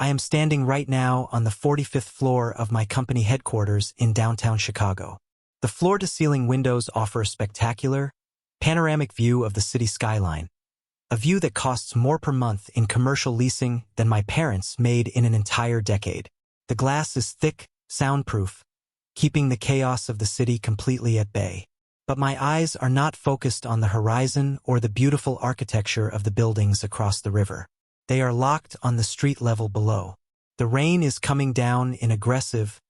I am standing right now on the 45th floor of my company headquarters in downtown Chicago. The floor-to-ceiling windows offer a spectacular, panoramic view of the city skyline, a view that costs more per month in commercial leasing than my parents made in an entire decade. The glass is thick, soundproof, keeping the chaos of the city completely at bay. But my eyes are not focused on the horizon or the beautiful architecture of the buildings across the river. They are locked on the street level below. The rain is coming down in aggressive,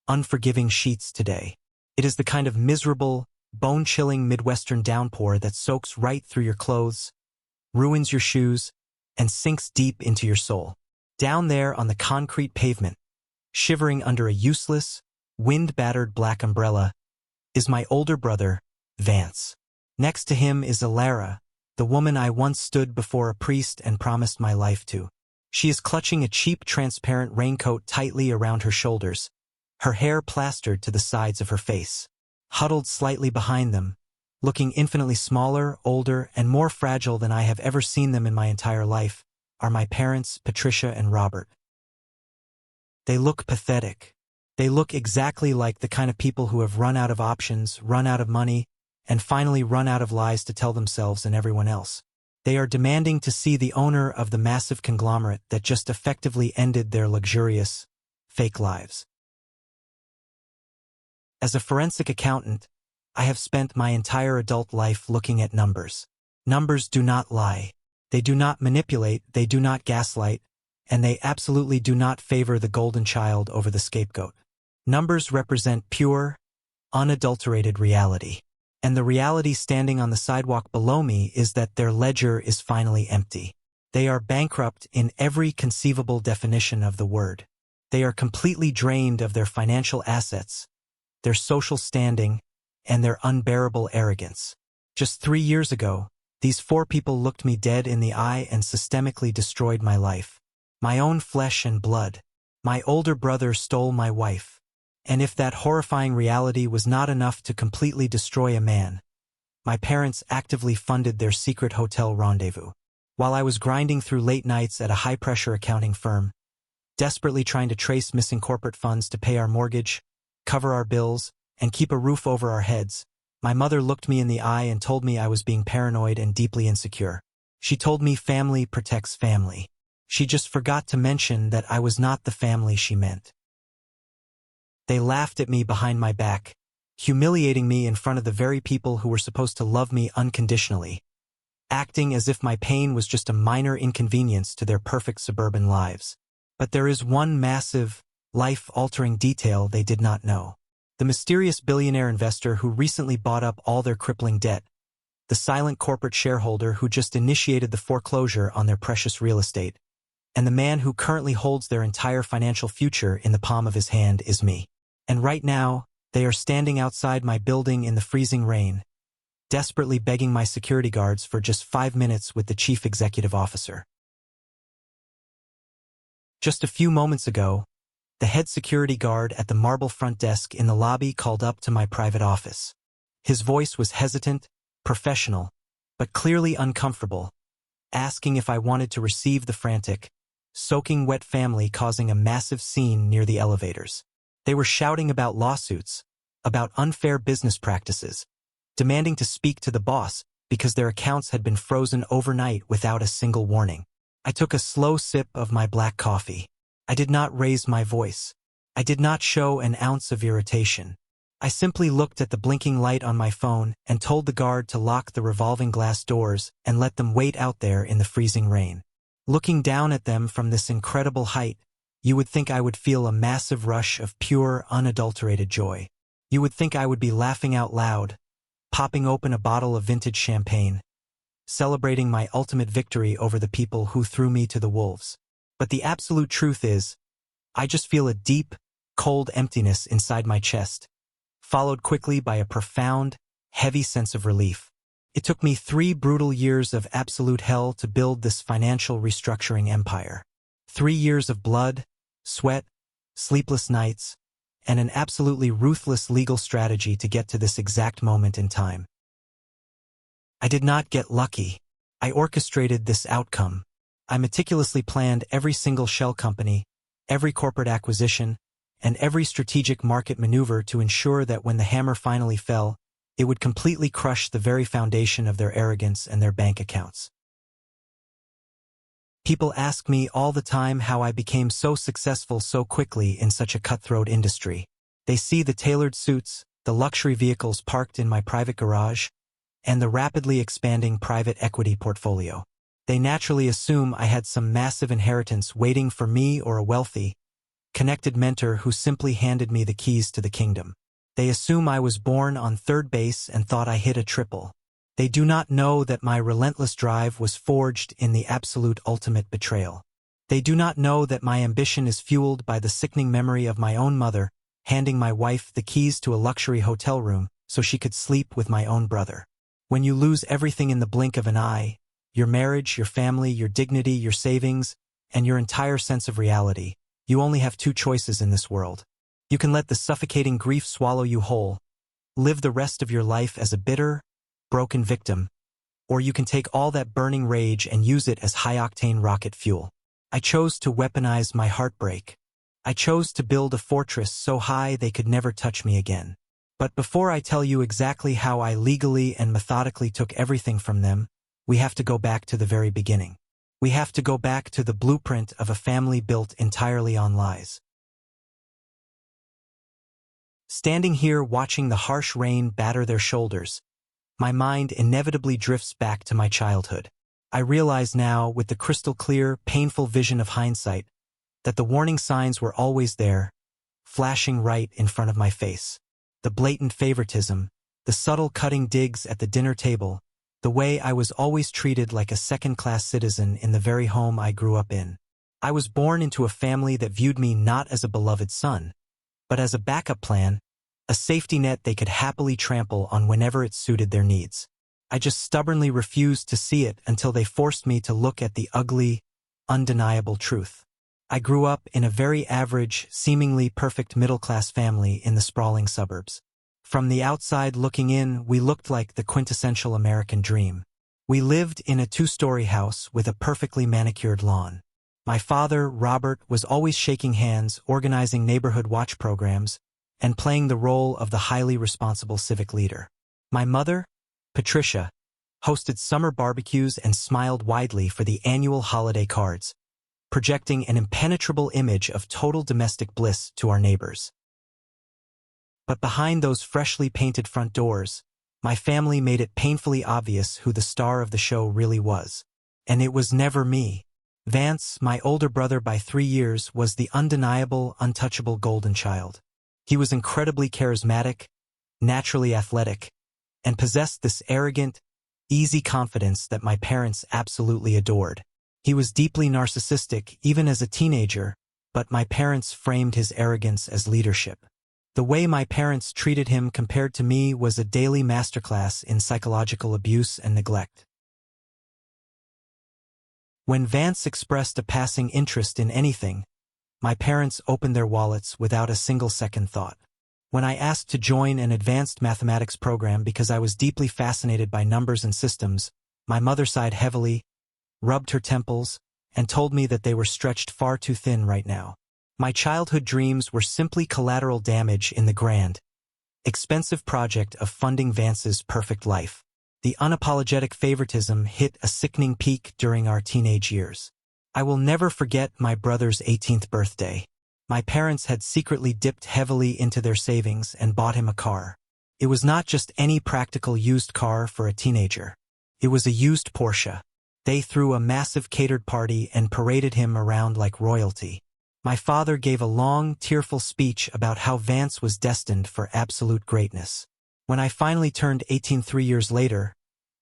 unforgiving sheets today. It is the kind of miserable, bone-chilling Midwestern downpour that soaks right through your clothes, ruins your shoes, and sinks deep into your soul. Down there on the concrete pavement, shivering under a useless, wind-battered black umbrella, is my older brother, Vance. Next to him is Alara, the woman I once stood before a priest and promised my life to. She is clutching a cheap, transparent raincoat tightly around her shoulders, her hair plastered to the sides of her face. Huddled slightly behind them, looking infinitely smaller, older, and more fragile than I have ever seen them in my entire life, are my parents, Patricia and Robert. They look pathetic. They look exactly like the kind of people who have run out of options, run out of money, and finally run out of lies to tell themselves and everyone else. They are demanding to see the owner of the massive conglomerate that just effectively ended their luxurious, fake lives. As a forensic accountant, I have spent my entire adult life looking at numbers. Numbers do not lie. They do not manipulate, they do not gaslight, and they absolutely do not favor the golden child over the scapegoat. Numbers represent pure, unadulterated reality. And the reality standing on the sidewalk below me is that their ledger is finally empty. They are bankrupt in every conceivable definition of the word. They are completely drained of their financial assets, their social standing, and their unbearable arrogance. Just 3 years ago, these 4 people looked me dead in the eye and systemically destroyed my life. My own flesh and blood. My older brother stole my wife. And if that horrifying reality was not enough to completely destroy a man, my parents actively funded their secret hotel rendezvous. While I was grinding through late nights at a high-pressure accounting firm, desperately trying to trace missing corporate funds to pay our mortgage, cover our bills, and keep a roof over our heads, my mother looked me in the eye and told me I was being paranoid and deeply insecure. She told me family protects family. She just forgot to mention that I was not the family she meant. They laughed at me behind my back, humiliating me in front of the very people who were supposed to love me unconditionally, acting as if my pain was just a minor inconvenience to their perfect suburban lives. But there is one massive, life-altering detail they did not know. The mysterious billionaire investor who recently bought up all their crippling debt, the silent corporate shareholder who just initiated the foreclosure on their precious real estate, and the man who currently holds their entire financial future in the palm of his hand is me. And right now, they are standing outside my building in the freezing rain, desperately begging my security guards for just 5 minutes with the chief executive officer. Just a few moments ago, the head security guard at the marble front desk in the lobby called up to my private office. His voice was hesitant, professional, but clearly uncomfortable, asking if I wanted to receive the frantic, soaking wet family causing a massive scene near the elevators. They were shouting about lawsuits, about unfair business practices, demanding to speak to the boss because their accounts had been frozen overnight without a single warning. I took a slow sip of my black coffee. I did not raise my voice. I did not show an ounce of irritation. I simply looked at the blinking light on my phone and told the guard to lock the revolving glass doors and let them wait out there in the freezing rain. Looking down at them from this incredible height, you would think I would feel a massive rush of pure, unadulterated joy. You would think I would be laughing out loud, popping open a bottle of vintage champagne, celebrating my ultimate victory over the people who threw me to the wolves. But the absolute truth is, I just feel a deep, cold emptiness inside my chest, followed quickly by a profound, heavy sense of relief. It took me 3 brutal years of absolute hell to build this financial restructuring empire. 3 years of blood, sweat, sleepless nights, and an absolutely ruthless legal strategy to get to this exact moment in time. I did not get lucky. I orchestrated this outcome. I meticulously planned every single shell company, every corporate acquisition, and every strategic market maneuver to ensure that when the hammer finally fell, it would completely crush the very foundation of their arrogance and their bank accounts. People ask me all the time how I became so successful so quickly in such a cutthroat industry. They see the tailored suits, the luxury vehicles parked in my private garage, and the rapidly expanding private equity portfolio. They naturally assume I had some massive inheritance waiting for me or a wealthy, connected mentor who simply handed me the keys to the kingdom. They assume I was born on third base and thought I hit a triple. They do not know that my relentless drive was forged in the absolute ultimate betrayal. They do not know that my ambition is fueled by the sickening memory of my own mother handing my wife the keys to a luxury hotel room so she could sleep with my own brother. When you lose everything in the blink of an eye, your marriage, your family, your dignity, your savings, and your entire sense of reality, you only have two choices in this world. You can let the suffocating grief swallow you whole, live the rest of your life as a bitter, broken victim, or you can take all that burning rage and use it as high-octane rocket fuel. I chose to weaponize my heartbreak. I chose to build a fortress so high they could never touch me again. But before I tell you exactly how I legally and methodically took everything from them, we have to go back to the very beginning. We have to go back to the blueprint of a family built entirely on lies. Standing here watching the harsh rain batter their shoulders, my mind inevitably drifts back to my childhood. I realize now, with the crystal clear, painful vision of hindsight, that the warning signs were always there, flashing right in front of my face. The blatant favoritism, the subtle cutting digs at the dinner table, the way I was always treated like a second-class citizen in the very home I grew up in. I was born into a family that viewed me not as a beloved son, but as a backup plan, a safety net they could happily trample on whenever it suited their needs. I just stubbornly refused to see it until they forced me to look at the ugly, undeniable truth. I grew up in a very average, seemingly perfect middle-class family in the sprawling suburbs. From the outside looking in, we looked like the quintessential American dream. We lived in a two-story house with a perfectly manicured lawn. My father, Robert, was always shaking hands, organizing neighborhood watch programs, and playing the role of the highly responsible civic leader. My mother, Patricia, hosted summer barbecues and smiled widely for the annual holiday cards, projecting an impenetrable image of total domestic bliss to our neighbors. But behind those freshly painted front doors, my family made it painfully obvious who the star of the show really was. And it was never me. Vance, my older brother by 3 years, was the undeniable, untouchable golden child. He was incredibly charismatic, naturally athletic, and possessed this arrogant, easy confidence that my parents absolutely adored. He was deeply narcissistic even as a teenager, but my parents framed his arrogance as leadership. The way my parents treated him compared to me was a daily masterclass in psychological abuse and neglect. When Vance expressed a passing interest in anything, my parents opened their wallets without a single second thought. When I asked to join an advanced mathematics program because I was deeply fascinated by numbers and systems, my mother sighed heavily, rubbed her temples, and told me that they were stretched far too thin right now. My childhood dreams were simply collateral damage in the grand, expensive project of funding Vance's perfect life. The unapologetic favoritism hit a sickening peak during our teenage years. I will never forget my brother's 18th birthday. My parents had secretly dipped heavily into their savings and bought him a car. It was not just any practical used car for a teenager. It was a used Porsche. They threw a massive catered party and paraded him around like royalty. My father gave a long, tearful speech about how Vance was destined for absolute greatness. When I finally turned 18 3 years later,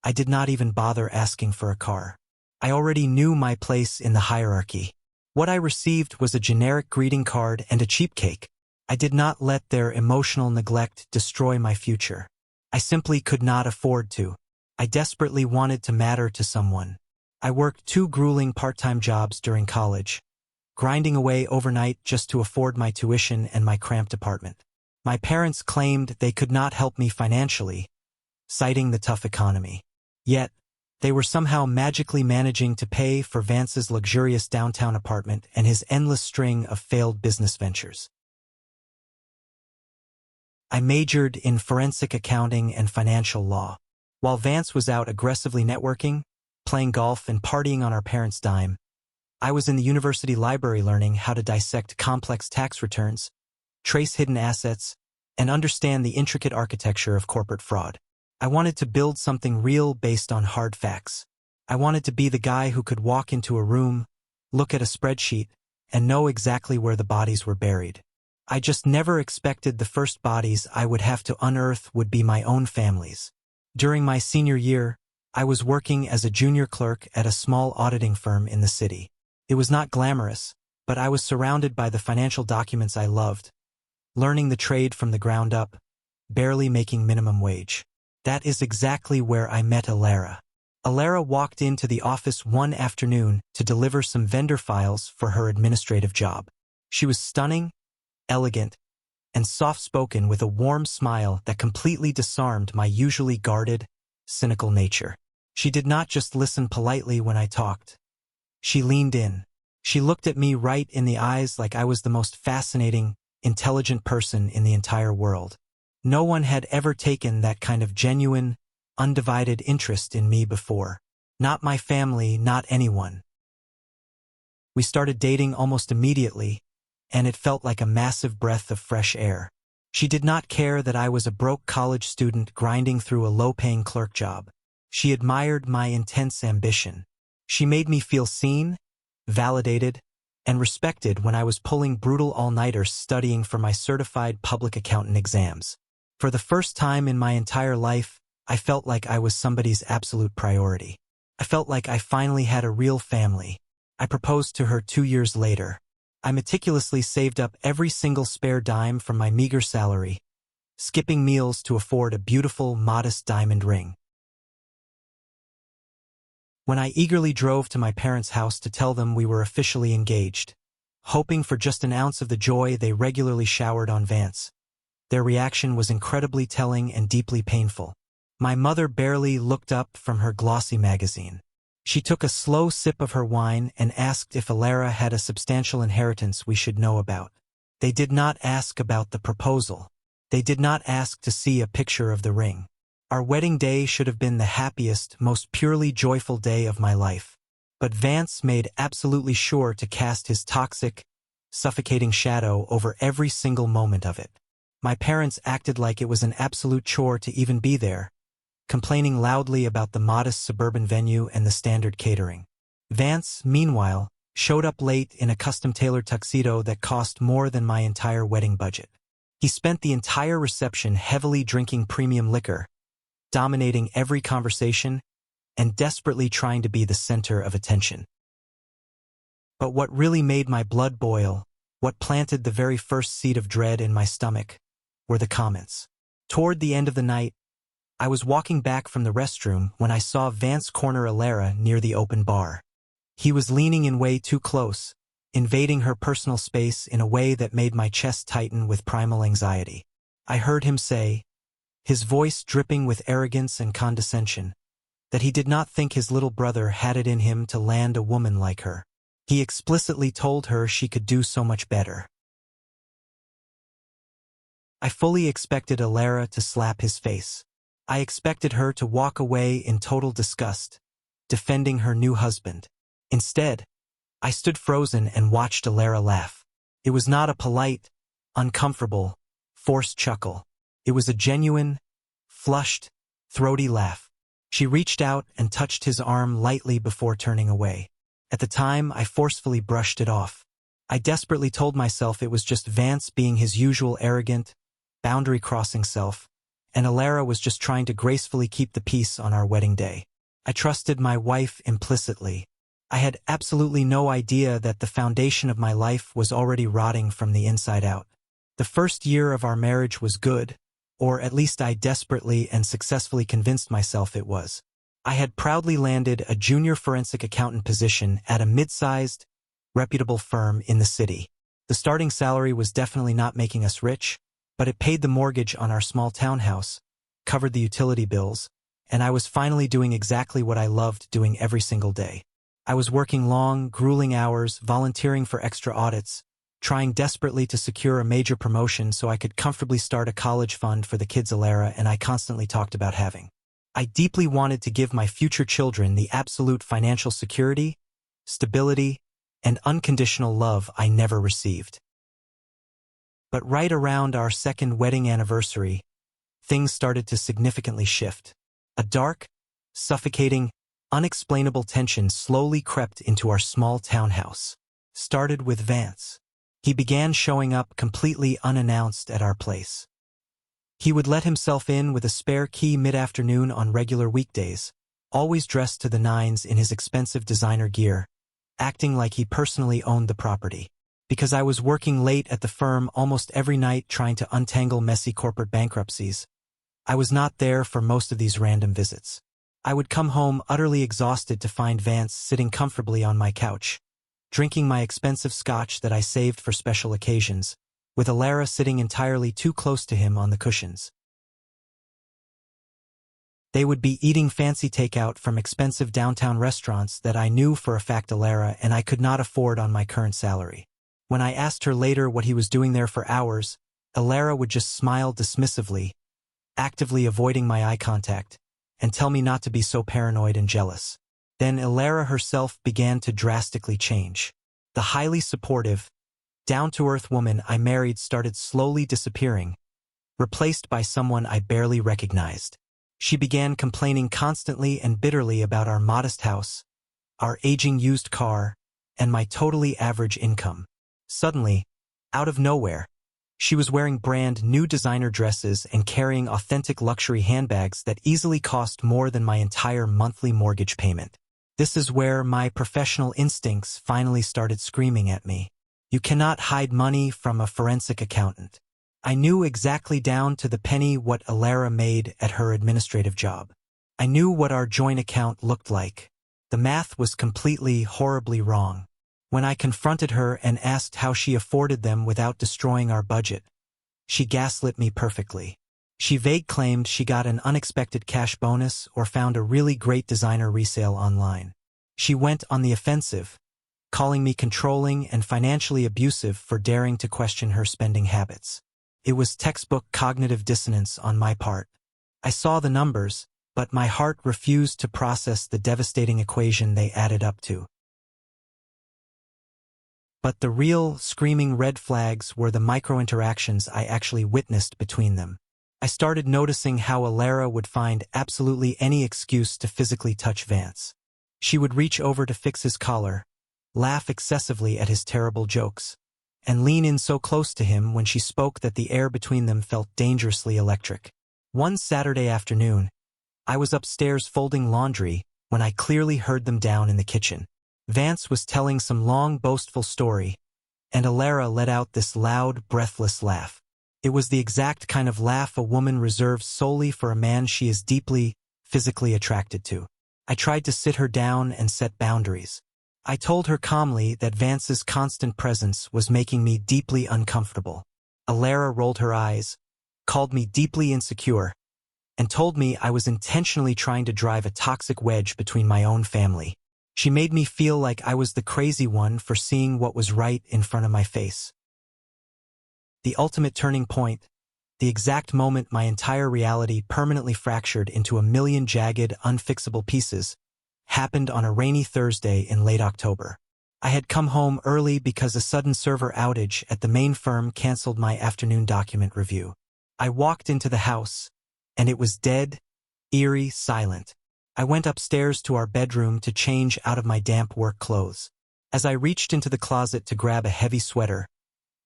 I did not even bother asking for a car. I already knew my place in the hierarchy. What I received was a generic greeting card and a cheap cake. I did not let their emotional neglect destroy my future. I simply could not afford to. I desperately wanted to matter to someone. I worked 2 grueling part-time jobs during college, grinding away overnight just to afford my tuition and my cramped apartment. My parents claimed they could not help me financially, citing the tough economy. Yet, They were somehow magically managing to pay for Vance's luxurious downtown apartment and his endless string of failed business ventures. I majored in forensic accounting and financial law. While Vance was out aggressively networking, playing golf, and partying on our parents' dime, I was in the university library learning how to dissect complex tax returns, trace hidden assets, and understand the intricate architecture of corporate fraud. I wanted to build something real based on hard facts. I wanted to be the guy who could walk into a room, look at a spreadsheet, and know exactly where the bodies were buried. I just never expected the first bodies I would have to unearth would be my own family's. During my senior year, I was working as a junior clerk at a small auditing firm in the city. It was not glamorous, but I was surrounded by the financial documents I loved, learning the trade from the ground up, barely making minimum wage. That is exactly where I met AITA. AITA walked into the office one afternoon to deliver some vendor files for her administrative job. She was stunning, elegant, and soft-spoken with a warm smile that completely disarmed my usually guarded, cynical nature. She did not just listen politely when I talked. She leaned in. She looked at me right in the eyes like I was the most fascinating, intelligent person in the entire world. No one had ever taken that kind of genuine, undivided interest in me before. Not my family, not anyone. We started dating almost immediately, and it felt like a massive breath of fresh air. She did not care that I was a broke college student grinding through a low-paying clerk job. She admired my intense ambition. She made me feel seen, validated, and respected when I was pulling brutal all-nighters studying for my certified public accountant exams. For the first time in my entire life, I felt like I was somebody's absolute priority. I felt like I finally had a real family. I proposed to her 2 years later. I meticulously saved up every single spare dime from my meager salary, skipping meals to afford a beautiful, modest diamond ring. When I eagerly drove to my parents' house to tell them we were officially engaged, hoping for just an ounce of the joy they regularly showered on Vance, their reaction was incredibly telling and deeply painful. My mother barely looked up from her glossy magazine. She took a slow sip of her wine and asked if AITA had a substantial inheritance we should know about. They did not ask about the proposal. They did not ask to see a picture of the ring. Our wedding day should have been the happiest, most purely joyful day of my life. But Vance made absolutely sure to cast his toxic, suffocating shadow over every single moment of it. My parents acted like it was an absolute chore to even be there, complaining loudly about the modest suburban venue and the standard catering. Vance, meanwhile, showed up late in a custom-tailored tuxedo that cost more than my entire wedding budget. He spent the entire reception heavily drinking premium liquor, dominating every conversation, and desperately trying to be the center of attention. But what really made my blood boil, what planted the very first seed of dread in my stomach, were the comments. Toward the end of the night, I was walking back from the restroom when I saw Vance corner AITA near the open bar. He was leaning in way too close, invading her personal space in a way that made my chest tighten with primal anxiety. I heard him say, his voice dripping with arrogance and condescension, that he did not think his little brother had it in him to land a woman like her. He explicitly told her she could do so much better. I fully expected AITA to slap his face. I expected her to walk away in total disgust, defending her new husband. Instead, I stood frozen and watched AITA laugh. It was not a polite, uncomfortable, forced chuckle. It was a genuine, flushed, throaty laugh. She reached out and touched his arm lightly before turning away. At the time, I forcefully brushed it off. I desperately told myself it was just Vance being his usual arrogant, boundary-crossing self, and AITA was just trying to gracefully keep the peace on our wedding day. I trusted my wife implicitly. I had absolutely no idea that the foundation of my life was already rotting from the inside out. The first year of our marriage was good, or at least I desperately and successfully convinced myself it was. I had proudly landed a junior forensic accountant position at a mid-sized, reputable firm in the city. The starting salary was definitely not making us rich, but it paid the mortgage on our small townhouse, covered the utility bills, and I was finally doing exactly what I loved doing every single day. I was working long, grueling hours, volunteering for extra audits, trying desperately to secure a major promotion so I could comfortably start a college fund for the kids AITA and I constantly talked about having. I deeply wanted to give my future children the absolute financial security, stability, and unconditional love I never received. But right around our second wedding anniversary, things started to significantly shift. A dark, suffocating, unexplainable tension slowly crept into our small townhouse. Started with Vance. He began showing up completely unannounced at our place. He would let himself in with a spare key mid-afternoon on regular weekdays, always dressed to the nines in his expensive designer gear, acting like he personally owned the property. Because I was working late at the firm almost every night trying to untangle messy corporate bankruptcies, I was not there for most of these random visits. I would come home utterly exhausted to find Vance sitting comfortably on my couch, drinking my expensive scotch that I saved for special occasions, with AITA sitting entirely too close to him on the cushions. They would be eating fancy takeout from expensive downtown restaurants that I knew for a fact AITA and I could not afford on my current salary. When I asked her later what he was doing there for hours, AITA would just smile dismissively, actively avoiding my eye contact, and tell me not to be so paranoid and jealous. Then AITA herself began to drastically change. The highly supportive, down-to-earth woman I married started slowly disappearing, replaced by someone I barely recognized. She began complaining constantly and bitterly about our modest house, our aging used car, and my totally average income. Suddenly, out of nowhere, she was wearing brand new designer dresses and carrying authentic luxury handbags that easily cost more than my entire monthly mortgage payment. This is where my professional instincts finally started screaming at me. You cannot hide money from a forensic accountant. I knew exactly down to the penny what AITA made at her administrative job. I knew what our joint account looked like. The math was completely, horribly wrong. When I confronted her and asked how she afforded them without destroying our budget, she gaslit me perfectly. She vague claimed she got an unexpected cash bonus or found a really great designer resale online. She went on the offensive, calling me controlling and financially abusive for daring to question her spending habits. It was textbook cognitive dissonance on my part. I saw the numbers, but my heart refused to process the devastating equation they added up to. But the real, screaming red flags were the micro-interactions I actually witnessed between them. I started noticing how AITA would find absolutely any excuse to physically touch Vance. She would reach over to fix his collar, laugh excessively at his terrible jokes, and lean in so close to him when she spoke that the air between them felt dangerously electric. One Saturday afternoon, I was upstairs folding laundry when I clearly heard them down in the kitchen. Vance was telling some long, boastful story, and AITA let out this loud, breathless laugh. It was the exact kind of laugh a woman reserves solely for a man she is deeply, physically attracted to. I tried to sit her down and set boundaries. I told her calmly that Vance's constant presence was making me deeply uncomfortable. AITA rolled her eyes, called me deeply insecure, and told me I was intentionally trying to drive a toxic wedge between my own family. She made me feel like I was the crazy one for seeing what was right in front of my face. The ultimate turning point, the exact moment my entire reality permanently fractured into a million jagged, unfixable pieces, happened on a rainy Thursday in late October. I had come home early because a sudden server outage at the main firm canceled my afternoon document review. I walked into the house, and it was dead, eerie, silent. I went upstairs to our bedroom to change out of my damp work clothes. As I reached into the closet to grab a heavy sweater,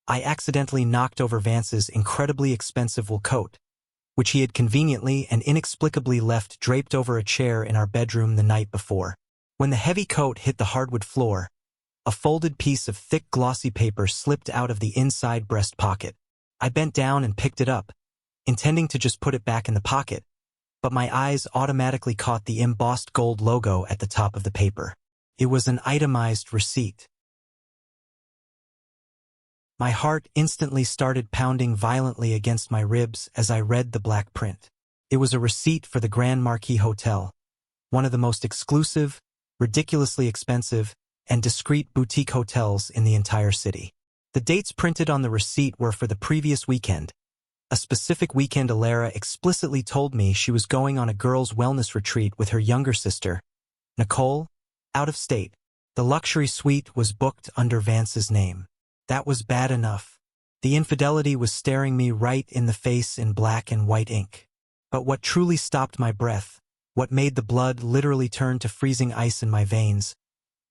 I accidentally knocked over Vance's incredibly expensive wool coat, which he had conveniently and inexplicably left draped over a chair in our bedroom the night before. When the heavy coat hit the hardwood floor, a folded piece of thick glossy paper slipped out of the inside breast pocket. I bent down and picked it up, intending to just put it back in the pocket, but my eyes automatically caught the embossed gold logo at the top of the paper. It was an itemized receipt. My heart instantly started pounding violently against my ribs as I read the black print. It was a receipt for the Grand Marquis Hotel, one of the most exclusive, ridiculously expensive, and discreet boutique hotels in the entire city. The dates printed on the receipt were for the previous weekend, a specific weekend AITA explicitly told me she was going on a girls' wellness retreat with her younger sister, Nicole, out of state. The luxury suite was booked under Vance's name. That was bad enough. The infidelity was staring me right in the face in black and white ink. But what truly stopped my breath, what made the blood literally turn to freezing ice in my veins,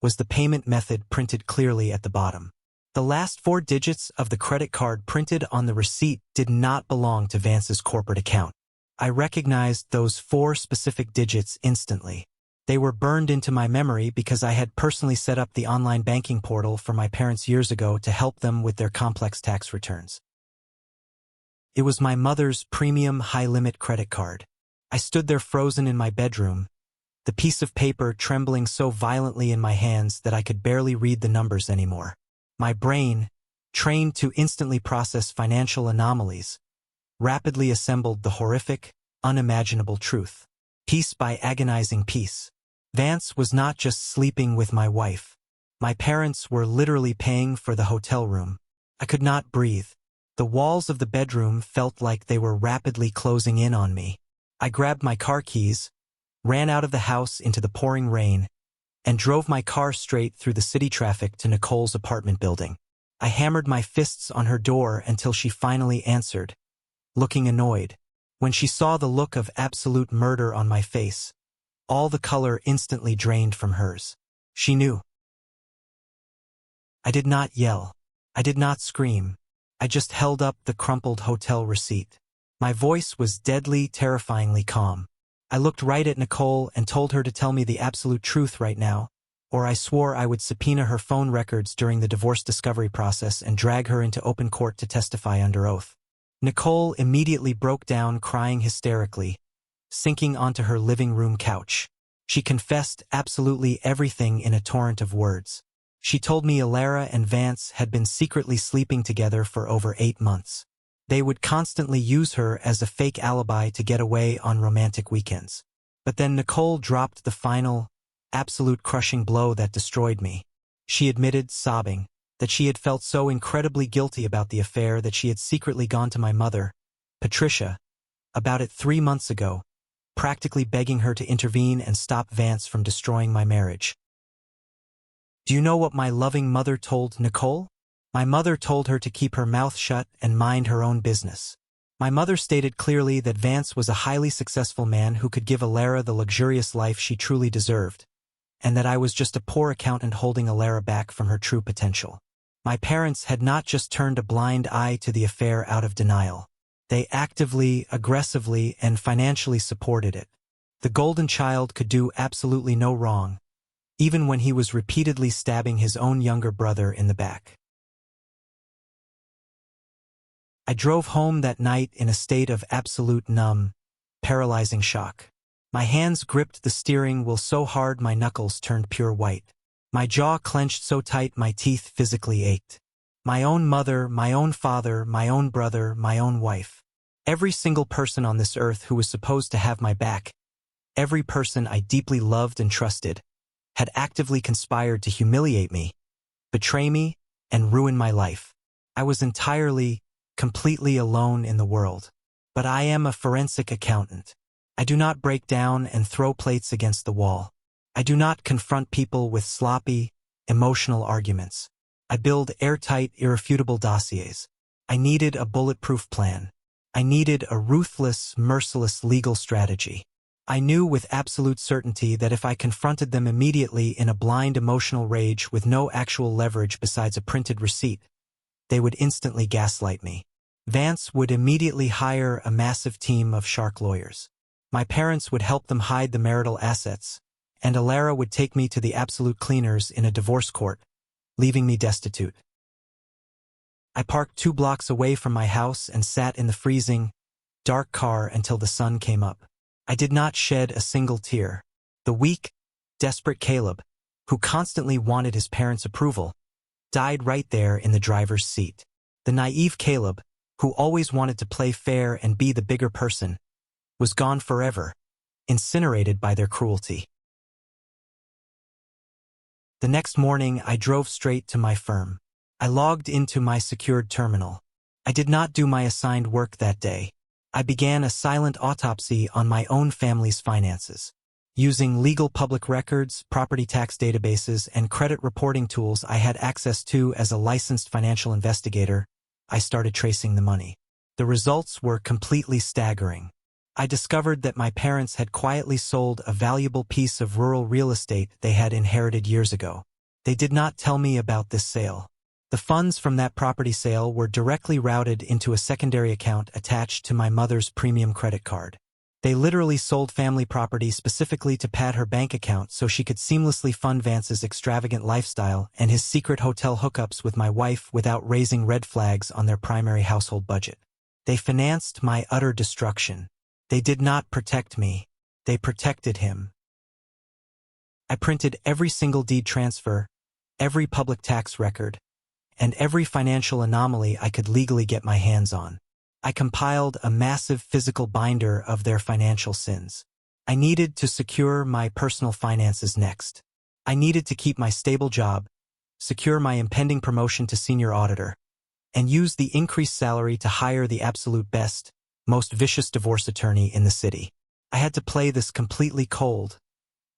was the payment method printed clearly at the bottom. The last 4 digits of the credit card printed on the receipt did not belong to Vance's corporate account. I recognized those 4 specific digits instantly. They were burned into my memory because I had personally set up the online banking portal for my parents years ago to help them with their complex tax returns. It was my mother's premium high-limit credit card. I stood there frozen in my bedroom, the piece of paper trembling so violently in my hands that I could barely read the numbers anymore. My brain, trained to instantly process financial anomalies, rapidly assembled the horrific, unimaginable truth, piece by agonizing piece. Vance was not just sleeping with my wife. My parents were literally paying for the hotel room. I could not breathe. The walls of the bedroom felt like they were rapidly closing in on me. I grabbed my car keys, ran out of the house into the pouring rain, and drove my car straight through the city traffic to Nicole's apartment building. I hammered my fists on her door until she finally answered, looking annoyed. When she saw the look of absolute murder on my face, all the color instantly drained from hers. She knew. I did not yell. I did not scream. I just held up the crumpled hotel receipt. My voice was deadly, terrifyingly calm. I looked right at Nicole and told her to tell me the absolute truth right now, or I swore I would subpoena her phone records during the divorce discovery process and drag her into open court to testify under oath. Nicole immediately broke down, crying hysterically, sinking onto her living room couch. She confessed absolutely everything in a torrent of words. She told me AITA and Vance had been secretly sleeping together for over 8 months. They would constantly use her as a fake alibi to get away on romantic weekends. But then Nicole dropped the final, absolute crushing blow that destroyed me. She admitted, sobbing, that she had felt so incredibly guilty about the affair that she had secretly gone to my mother, Patricia, about it 3 months ago, practically begging her to intervene and stop Vance from destroying my marriage. Do you know what my loving mother told Nicole? My mother told her to keep her mouth shut and mind her own business. My mother stated clearly that Vance was a highly successful man who could give AITA the luxurious life she truly deserved, and that I was just a poor accountant holding AITA back from her true potential. My parents had not just turned a blind eye to the affair out of denial. They actively, aggressively, and financially supported it. The golden child could do absolutely no wrong, even when he was repeatedly stabbing his own younger brother in the back. I drove home that night in a state of absolute numb, paralyzing shock. My hands gripped the steering wheel so hard my knuckles turned pure white. My jaw clenched so tight my teeth physically ached. My own mother, my own father, my own brother, my own wife. Every single person on this earth who was supposed to have my back, every person I deeply loved and trusted, had actively conspired to humiliate me, betray me, and ruin my life. I was entirely, completely alone in the world. But I am a forensic accountant. I do not break down and throw plates against the wall. I do not confront people with sloppy, emotional arguments. I build airtight, irrefutable dossiers. I needed a bulletproof plan. I needed a ruthless, merciless legal strategy. I knew with absolute certainty that if I confronted them immediately in a blind emotional rage with no actual leverage besides a printed receipt, they would instantly gaslight me. Vance would immediately hire a massive team of shark lawyers. My parents would help them hide the marital assets, and AITA would take me to the absolute cleaners in a divorce court, leaving me destitute. I parked 2 blocks away from my house and sat in the freezing, dark car until the sun came up. I did not shed a single tear. The weak, desperate Caleb, who constantly wanted his parents' approval, died right there in the driver's seat. The naive Caleb, who always wanted to play fair and be the bigger person, was gone forever, incinerated by their cruelty. The next morning, I drove straight to my firm. I logged into my secured terminal. I did not do my assigned work that day. I began a silent autopsy on my own family's finances. Using legal public records, property tax databases, and credit reporting tools I had access to as a licensed financial investigator, I started tracing the money. The results were completely staggering. I discovered that my parents had quietly sold a valuable piece of rural real estate they had inherited years ago. They did not tell me about this sale. The funds from that property sale were directly routed into a secondary account attached to my mother's premium credit card. They literally sold family property specifically to pad her bank account so she could seamlessly fund Vance's extravagant lifestyle and his secret hotel hookups with my wife without raising red flags on their primary household budget. They financed my utter destruction. They did not protect me. They protected him. I printed every single deed transfer, every public tax record, and every financial anomaly I could legally get my hands on. I compiled a massive physical binder of their financial sins. I needed to secure my personal finances next. I needed to keep my stable job, secure my impending promotion to senior auditor, and use the increased salary to hire the absolute best, most vicious divorce attorney in the city. I had to play this completely cold,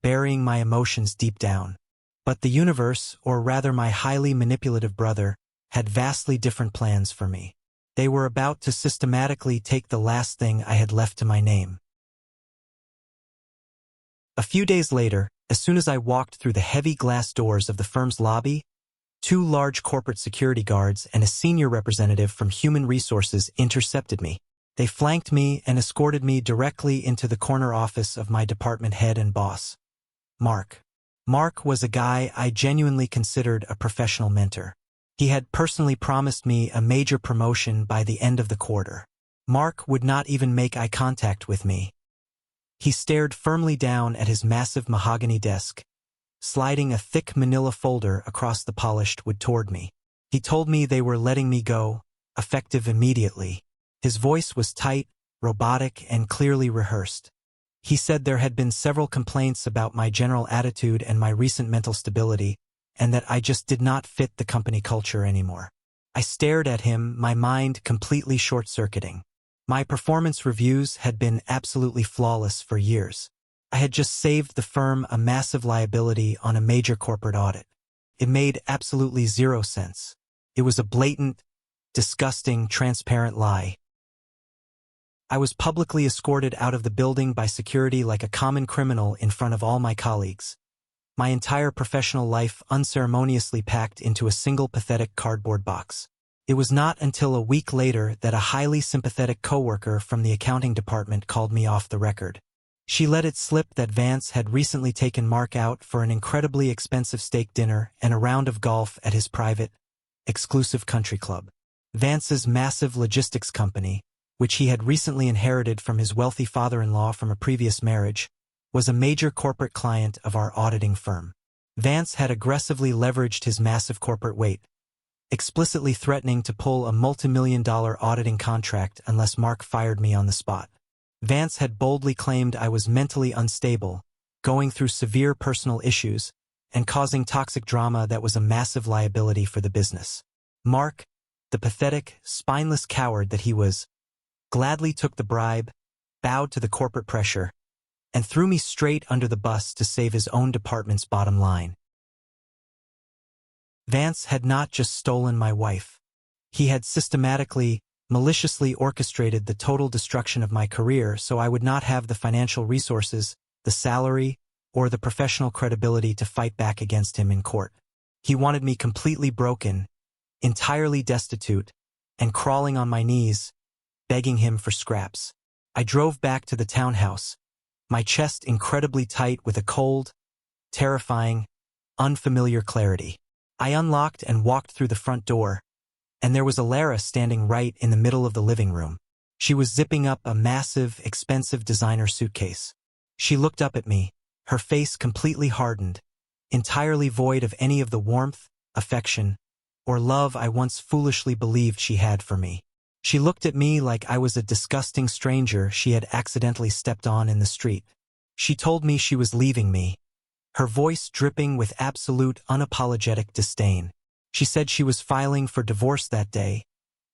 burying my emotions deep down. But the universe, or rather my highly manipulative brother, had vastly different plans for me. They were about to systematically take the last thing I had left to my name. A few days later, as soon as I walked through the heavy glass doors of the firm's lobby, 2 large corporate security guards and a senior representative from Human Resources intercepted me. They flanked me and escorted me directly into the corner office of my department head and boss, Mark. Mark was a guy I genuinely considered a professional mentor. He had personally promised me a major promotion by the end of the quarter. Mark would not even make eye contact with me. He stared firmly down at his massive mahogany desk, sliding a thick manila folder across the polished wood toward me. He told me they were letting me go, effective immediately. His voice was tight, robotic, and clearly rehearsed. He said there had been several complaints about my general attitude and my recent mental stability, and that I just did not fit the company culture anymore. I stared at him, my mind completely short-circuiting. My performance reviews had been absolutely flawless for years. I had just saved the firm a massive liability on a major corporate audit. It made absolutely zero sense. It was a blatant, disgusting, transparent lie. I was publicly escorted out of the building by security like a common criminal in front of all my colleagues. My entire professional life unceremoniously packed into a single pathetic cardboard box. It was not until a week later that a highly sympathetic coworker from the accounting department called me off the record. She let it slip that Vance had recently taken Mark out for an incredibly expensive steak dinner and a round of golf at his private, exclusive country club. Vance's massive logistics company, which he had recently inherited from his wealthy father-in-law from a previous marriage, was a major corporate client of our auditing firm. Vance had aggressively leveraged his massive corporate weight, explicitly threatening to pull a multi-million-dollar auditing contract unless Mark fired me on the spot. Vance had boldly claimed I was mentally unstable, going through severe personal issues, and causing toxic drama that was a massive liability for the business. Mark, the pathetic, spineless coward that he was, gladly took the bribe, bowed to the corporate pressure, and threw me straight under the bus to save his own department's bottom line. Vance had not just stolen my wife. He had systematically, maliciously orchestrated the total destruction of my career so I would not have the financial resources, the salary, or the professional credibility to fight back against him in court. He wanted me completely broken, entirely destitute, and crawling on my knees, begging him for scraps. I drove back to the townhouse, my chest incredibly tight with a cold, terrifying, unfamiliar clarity. I unlocked and walked through the front door, and there was Alara standing right in the middle of the living room. She was zipping up a massive, expensive designer suitcase. She looked up at me, her face completely hardened, entirely void of any of the warmth, affection, or love I once foolishly believed she had for me. She looked at me like I was a disgusting stranger she had accidentally stepped on in the street. She told me she was leaving me, her voice dripping with absolute unapologetic disdain. She said she was filing for divorce that day,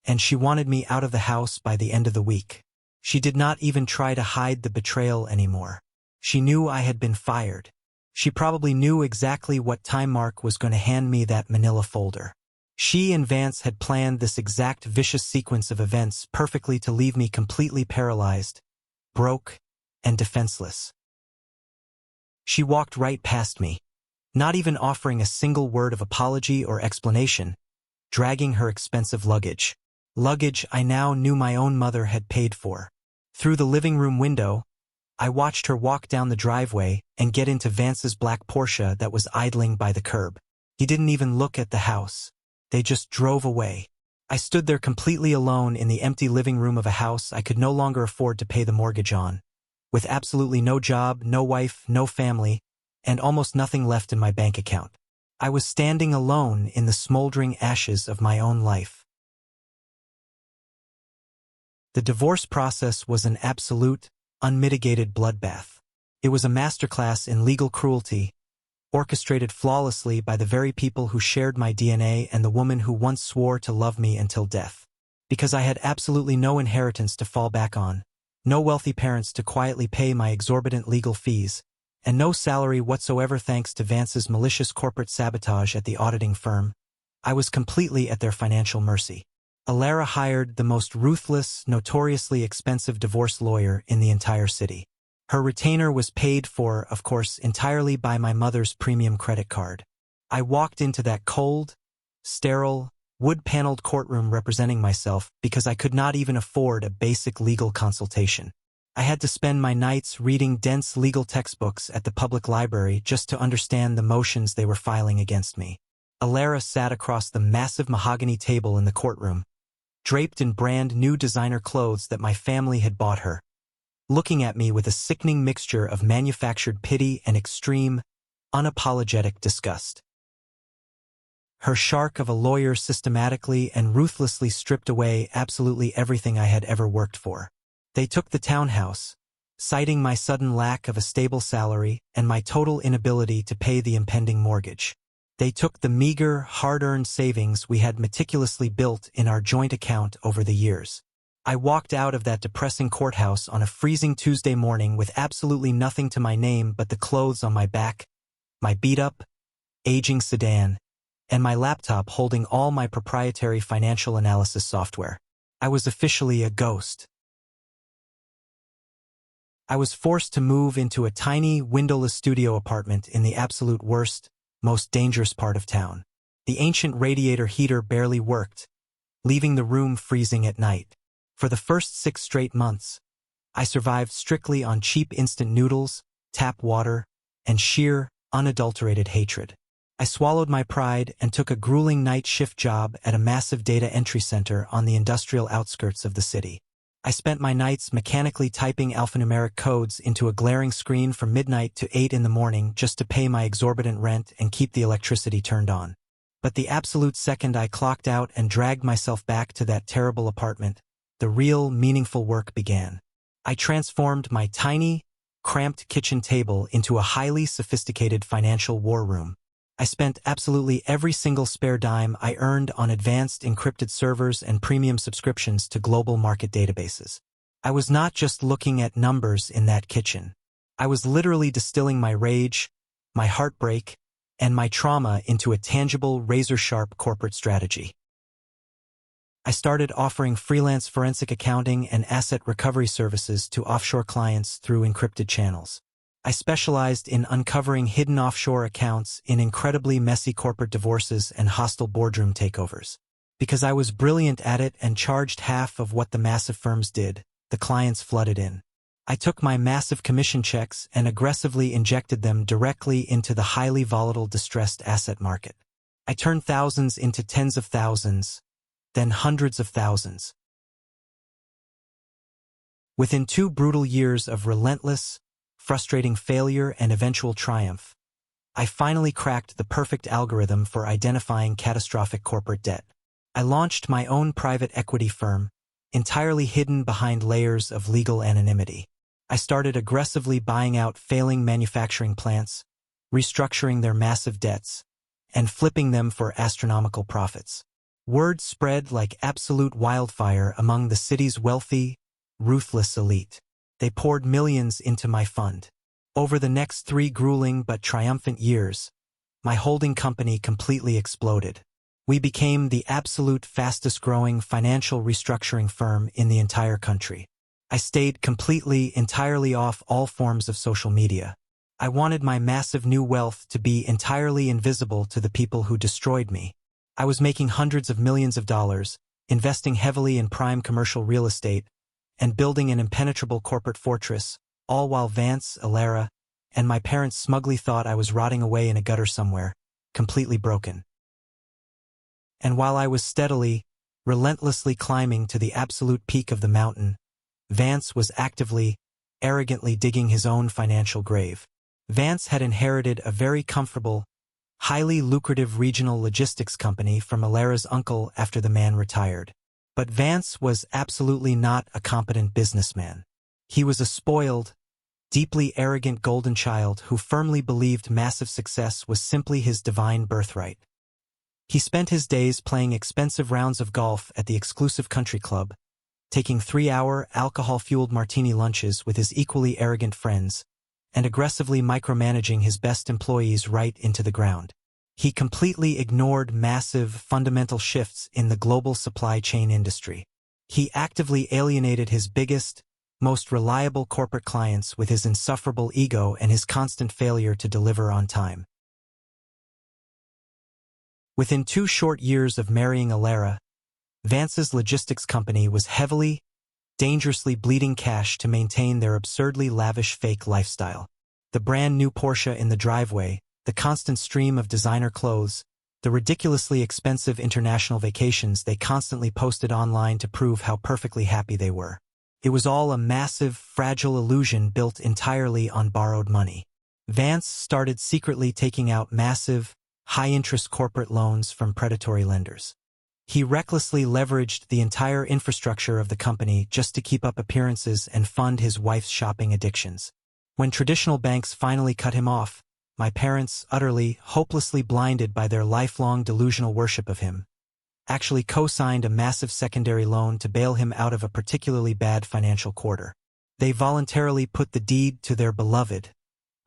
and she wanted me out of the house by the end of the week. She did not even try to hide the betrayal anymore. She knew I had been fired. She probably knew exactly what time Mark was going to hand me that manila folder. She and Vance had planned this exact vicious sequence of events perfectly to leave me completely paralyzed, broke, and defenseless. She walked right past me, not even offering a single word of apology or explanation, dragging her expensive luggage. Luggage I now knew my own mother had paid for. Through the living room window, I watched her walk down the driveway and get into Vance's black Porsche that was idling by the curb. He didn't even look at the house. They just drove away. I stood there completely alone in the empty living room of a house I could no longer afford to pay the mortgage on, with absolutely no job, no wife, no family, and almost nothing left in my bank account. I was standing alone in the smoldering ashes of my own life. The divorce process was an absolute, unmitigated bloodbath. It was a masterclass in legal cruelty, orchestrated flawlessly by the very people who shared my DNA and the woman who once swore to love me until death. Because I had absolutely no inheritance to fall back on, no wealthy parents to quietly pay my exorbitant legal fees, and no salary whatsoever thanks to Vance's malicious corporate sabotage at the auditing firm, I was completely at their financial mercy. AITA hired the most ruthless, notoriously expensive divorce lawyer in the entire city. Her retainer was paid for, of course, entirely by my mother's premium credit card. I walked into that cold, sterile, wood-paneled courtroom representing myself because I could not even afford a basic legal consultation. I had to spend my nights reading dense legal textbooks at the public library just to understand the motions they were filing against me. AITA sat across the massive mahogany table in the courtroom, draped in brand-new designer clothes that my family had bought her, looking at me with a sickening mixture of manufactured pity and extreme, unapologetic disgust. Her shark of a lawyer systematically and ruthlessly stripped away absolutely everything I had ever worked for. They took the townhouse, citing my sudden lack of a stable salary and my total inability to pay the impending mortgage. They took the meager, hard-earned savings we had meticulously built in our joint account over the years. I walked out of that depressing courthouse on a freezing Tuesday morning with absolutely nothing to my name but the clothes on my back, my beat-up, aging sedan, and my laptop holding all my proprietary financial analysis software. I was officially a ghost. I was forced to move into a tiny, windowless studio apartment in the absolute worst, most dangerous part of town. The ancient radiator heater barely worked, leaving the room freezing at night. For the first 6 straight months, I survived strictly on cheap instant noodles, tap water, and sheer, unadulterated hatred. I swallowed my pride and took a grueling night shift job at a massive data entry center on the industrial outskirts of the city. I spent my nights mechanically typing alphanumeric codes into a glaring screen from midnight to 8 in the morning just to pay my exorbitant rent and keep the electricity turned on. But the absolute second I clocked out and dragged myself back to that terrible apartment, the real, meaningful work began. I transformed my tiny, cramped kitchen table into a highly sophisticated financial war room. I spent absolutely every single spare dime I earned on advanced encrypted servers and premium subscriptions to global market databases. I was not just looking at numbers in that kitchen. I was literally distilling my rage, my heartbreak, and my trauma into a tangible, razor-sharp corporate strategy. I started offering freelance forensic accounting and asset recovery services to offshore clients through encrypted channels. I specialized in uncovering hidden offshore accounts in incredibly messy corporate divorces and hostile boardroom takeovers. Because I was brilliant at it and charged half of what the massive firms did, the clients flooded in. I took my massive commission checks and aggressively injected them directly into the highly volatile distressed asset market. I turned thousands into tens of thousands, then hundreds of thousands. Within 2 brutal years of relentless, frustrating failure and eventual triumph, I finally cracked the perfect algorithm for identifying catastrophic corporate debt. I launched my own private equity firm, entirely hidden behind layers of legal anonymity. I started aggressively buying out failing manufacturing plants, restructuring their massive debts, and flipping them for astronomical profits. Word spread like absolute wildfire among the city's wealthy, ruthless elite. They poured millions into my fund. Over the next 3 grueling but triumphant years, my holding company completely exploded. We became the absolute fastest-growing financial restructuring firm in the entire country. I stayed entirely off all forms of social media. I wanted my massive new wealth to be entirely invisible to the people who destroyed me. I was making hundreds of millions of dollars, investing heavily in prime commercial real estate, and building an impenetrable corporate fortress, all while Vance, AITA, and my parents smugly thought I was rotting away in a gutter somewhere, completely broken. And while I was steadily, relentlessly climbing to the absolute peak of the mountain, Vance was actively, arrogantly digging his own financial grave. Vance had inherited a very comfortable, highly lucrative regional logistics company from AITA's uncle after the man retired. But Vance was absolutely not a competent businessman. He was a spoiled, deeply arrogant golden child who firmly believed massive success was simply his divine birthright. He spent his days playing expensive rounds of golf at the exclusive country club, taking 3-hour, alcohol-fueled martini lunches with his equally arrogant friends, and aggressively micromanaging his best employees right into the ground. He completely ignored massive, fundamental shifts in the global supply chain industry. He actively alienated his biggest, most reliable corporate clients with his insufferable ego and his constant failure to deliver on time. Within 2 short years of marrying AITA, Vance's logistics company was heavily, dangerously bleeding cash to maintain their absurdly lavish fake lifestyle. The brand new Porsche in the driveway, the constant stream of designer clothes, the ridiculously expensive international vacations they constantly posted online to prove how perfectly happy they were. It was all a massive, fragile illusion built entirely on borrowed money. Vance started secretly taking out massive, high-interest corporate loans from predatory lenders. He recklessly leveraged the entire infrastructure of the company just to keep up appearances and fund his wife's shopping addictions. When traditional banks finally cut him off, my parents, utterly, hopelessly blinded by their lifelong delusional worship of him, actually co-signed a massive secondary loan to bail him out of a particularly bad financial quarter. They voluntarily put the deed to their beloved,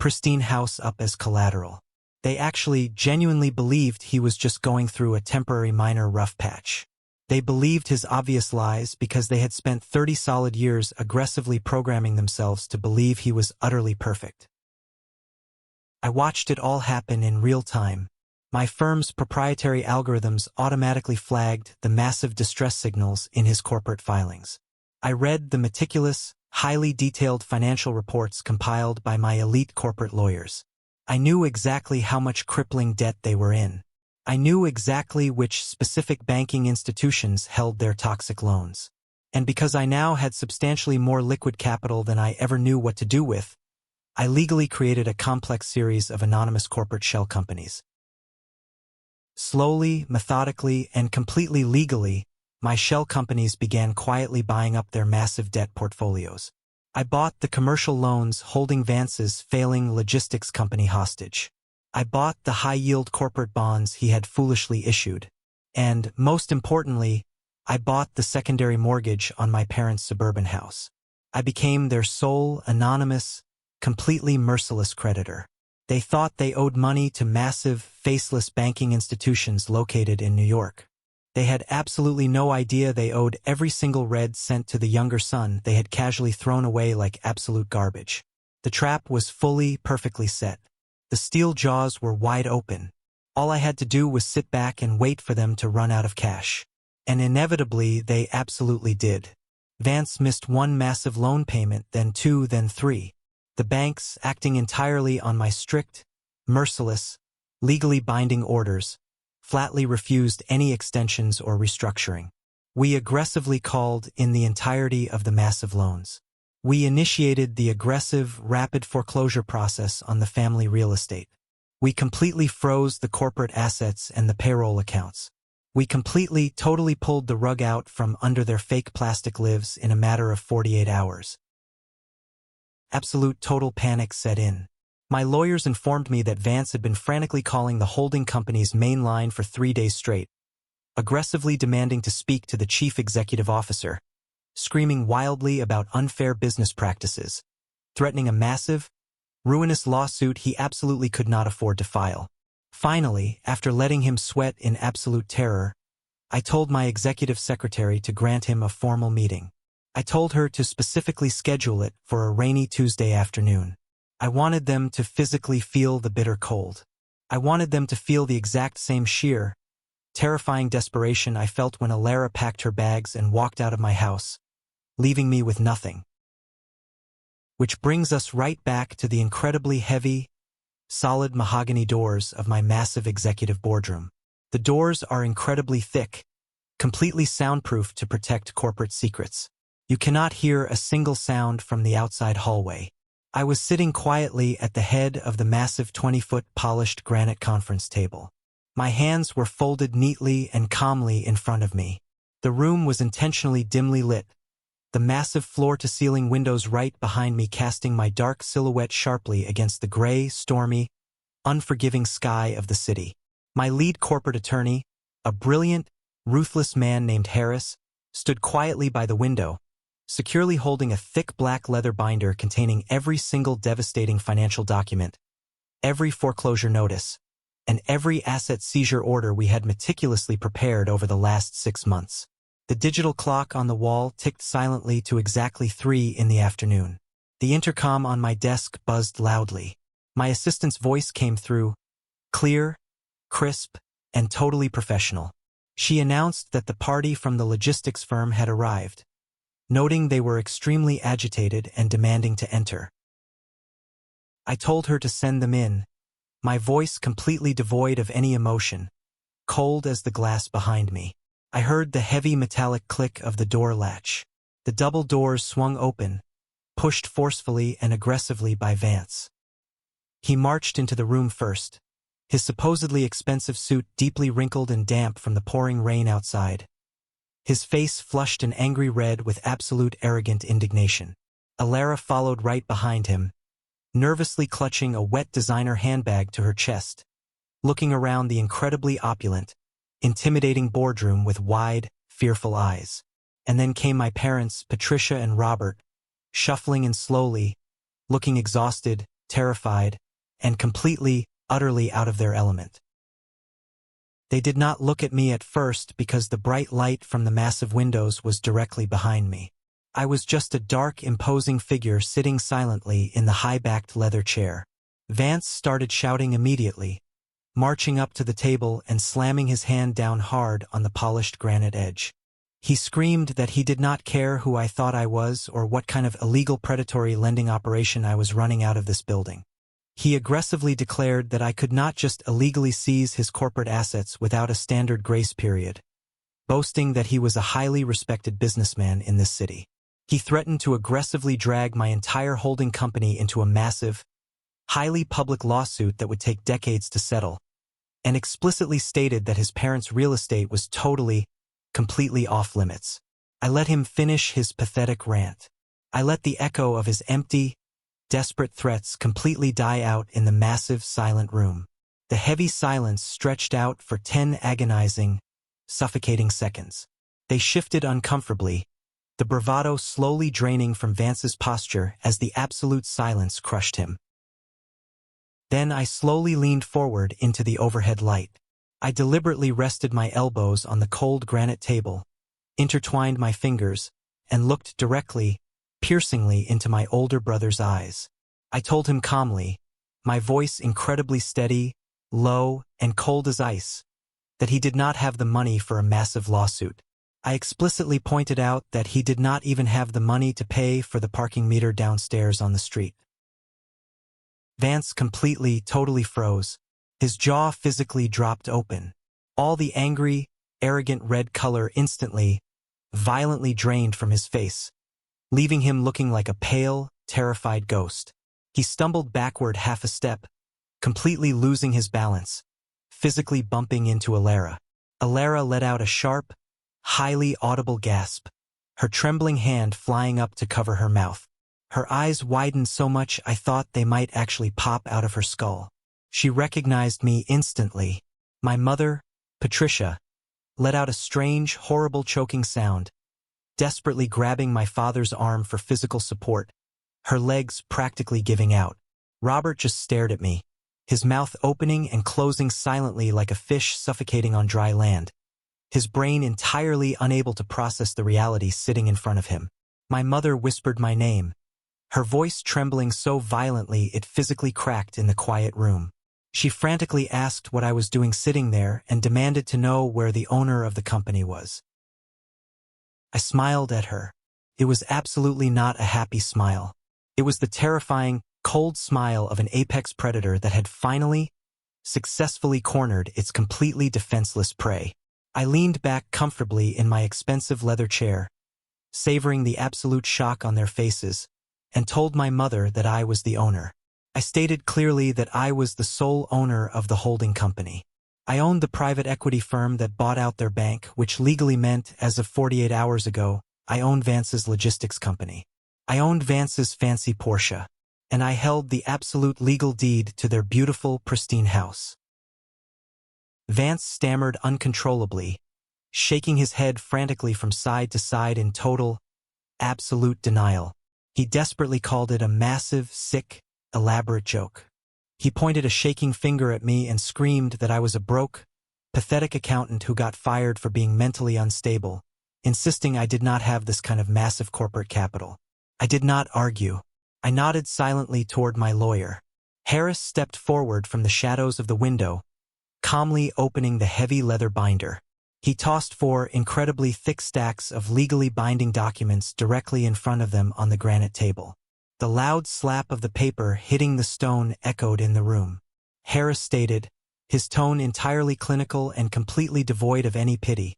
pristine house up as collateral. They actually genuinely believed he was just going through a temporary minor rough patch. They believed his obvious lies because they had spent 30 solid years aggressively programming themselves to believe he was utterly perfect. I watched it all happen in real time. My firm's proprietary algorithms automatically flagged the massive distress signals in his corporate filings. I read the meticulous, highly detailed financial reports compiled by my elite corporate lawyers. I knew exactly how much crippling debt they were in. I knew exactly which specific banking institutions held their toxic loans. And because I now had substantially more liquid capital than I ever knew what to do with, I legally created a complex series of anonymous corporate shell companies. Slowly, methodically, and completely legally, my shell companies began quietly buying up their massive debt portfolios. I bought the commercial loans holding Vance's failing logistics company hostage. I bought the high-yield corporate bonds he had foolishly issued. And, most importantly, I bought the secondary mortgage on my parents' suburban house. I became their sole, anonymous, completely merciless creditor. They thought they owed money to massive, faceless banking institutions located in New York. They had absolutely no idea they owed every single red cent to the younger son they had casually thrown away like absolute garbage. The trap was fully, perfectly set. The steel jaws were wide open. All I had to do was sit back and wait for them to run out of cash. And inevitably, they absolutely did. Vance missed 1 massive loan payment, then 2, then 3. The banks, acting entirely on my strict, merciless, legally binding orders, flatly refused any extensions or restructuring. We aggressively called in the entirety of the massive loans. We initiated the aggressive, rapid foreclosure process on the family real estate. We completely froze the corporate assets and the payroll accounts. We completely, totally pulled the rug out from under their fake plastic lives in a matter of 48 hours. Absolute total panic set in. My lawyers informed me that Vance had been frantically calling the holding company's main line for 3 days straight, aggressively demanding to speak to the chief executive officer, screaming wildly about unfair business practices, threatening a massive, ruinous lawsuit he absolutely could not afford to file. Finally, after letting him sweat in absolute terror, I told my executive secretary to grant him a formal meeting. I told her to specifically schedule it for a rainy Tuesday afternoon. I wanted them to physically feel the bitter cold. I wanted them to feel the exact same sheer, terrifying desperation I felt when Alara packed her bags and walked out of my house, leaving me with nothing. Which brings us right back to the incredibly heavy, solid mahogany doors of my massive executive boardroom. The doors are incredibly thick, completely soundproof to protect corporate secrets. You cannot hear a single sound from the outside hallway. I was sitting quietly at the head of the massive 20-foot polished granite conference table. My hands were folded neatly and calmly in front of me. The room was intentionally dimly lit, the massive floor-to-ceiling windows right behind me casting my dark silhouette sharply against the gray, stormy, unforgiving sky of the city. My lead corporate attorney, a brilliant, ruthless man named Harris, stood quietly by the window, securely holding a thick black leather binder containing every single devastating financial document, every foreclosure notice, and every asset seizure order we had meticulously prepared over the last 6 months. The digital clock on the wall ticked silently to exactly 3 in the afternoon. The intercom on my desk buzzed loudly. My assistant's voice came through, clear, crisp, and totally professional. She announced that the party from the logistics firm had arrived, noting they were extremely agitated and demanding to enter. I told her to send them in, my voice completely devoid of any emotion, cold as the glass behind me. I heard the heavy metallic click of the door latch. The double doors swung open, pushed forcefully and aggressively by Vance. He marched into the room first, his supposedly expensive suit deeply wrinkled and damp from the pouring rain outside. His face flushed an angry red with absolute arrogant indignation. Alara followed right behind him, nervously clutching a wet designer handbag to her chest, looking around the incredibly opulent, intimidating boardroom with wide, fearful eyes. And then came my parents, Patricia and Robert, shuffling and slowly, looking exhausted, terrified, and completely, utterly out of their element. They did not look at me at first because the bright light from the massive windows was directly behind me. I was just a dark, imposing figure sitting silently in the high-backed leather chair. Vance started shouting immediately, marching up to the table and slamming his hand down hard on the polished granite edge. He screamed that he did not care who I thought I was or what kind of illegal predatory lending operation I was running out of this building. He aggressively declared that I could not just illegally seize his corporate assets without a standard grace period, boasting that he was a highly respected businessman in this city. He threatened to aggressively drag my entire holding company into a massive, highly public lawsuit that would take decades to settle, and explicitly stated that his parents' real estate was totally, completely off limits. I let him finish his pathetic rant. I let the echo of his empty, desperate threats completely die out in the massive, silent room. The heavy silence stretched out for 10 agonizing, suffocating seconds. They shifted uncomfortably, the bravado slowly draining from Vance's posture as the absolute silence crushed him. Then I slowly leaned forward into the overhead light. I deliberately rested my elbows on the cold granite table, intertwined my fingers, and looked directly, piercingly into my older brother's eyes. I told him calmly, my voice incredibly steady, low, and cold as ice, that he did not have the money for a massive lawsuit. I explicitly pointed out that he did not even have the money to pay for the parking meter downstairs on the street. Vance completely, totally froze. His jaw physically dropped open. All the angry, arrogant red color instantly, violently drained from his face, leaving him looking like a pale, terrified ghost. He stumbled backward half a step, completely losing his balance, physically bumping into Alara. Alara let out a sharp, highly audible gasp, her trembling hand flying up to cover her mouth. Her eyes widened so much I thought they might actually pop out of her skull. She recognized me instantly. My mother, Patricia, let out a strange, horrible choking sound, desperately grabbing my father's arm for physical support, her legs practically giving out. Robert just stared at me, his mouth opening and closing silently like a fish suffocating on dry land, his brain entirely unable to process the reality sitting in front of him. My mother whispered my name, her voice trembling so violently it physically cracked in the quiet room. She frantically asked what I was doing sitting there and demanded to know where the owner of the company was. I smiled at her. It was absolutely not a happy smile. It was the terrifying, cold smile of an apex predator that had finally, successfully cornered its completely defenseless prey. I leaned back comfortably in my expensive leather chair, savoring the absolute shock on their faces, and told my mother that I was the owner. I stated clearly that I was the sole owner of the holding company. I owned the private equity firm that bought out their bank, which legally meant, as of 48 hours ago, I owned Vance's logistics company. I owned Vance's fancy Porsche, and I held the absolute legal deed to their beautiful, pristine house. Vance stammered uncontrollably, shaking his head frantically from side to side in total, absolute denial. He desperately called it a massive, sick, elaborate joke. He pointed a shaking finger at me and screamed that I was a broke, pathetic accountant who got fired for being mentally unstable, insisting I did not have this kind of massive corporate capital. I did not argue. I nodded silently toward my lawyer. Harris stepped forward from the shadows of the window, calmly opening the heavy leather binder. He tossed 4 incredibly thick stacks of legally binding documents directly in front of them on the granite table. The loud slap of the paper hitting the stone echoed in the room. Harris stated, his tone entirely clinical and completely devoid of any pity,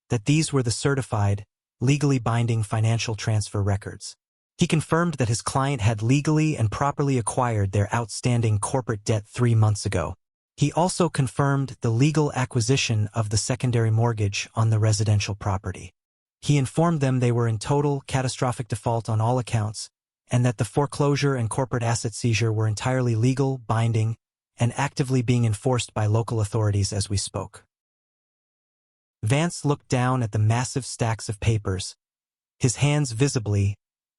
that these were the certified, legally binding financial transfer records. He confirmed that his client had legally and properly acquired their outstanding corporate debt 3 months ago. He also confirmed the legal acquisition of the secondary mortgage on the residential property. He informed them they were in total, catastrophic default on all accounts, and that the foreclosure and corporate asset seizure were entirely legal, binding, and actively being enforced by local authorities as we spoke. Vance looked down at the massive stacks of papers, his hands visibly,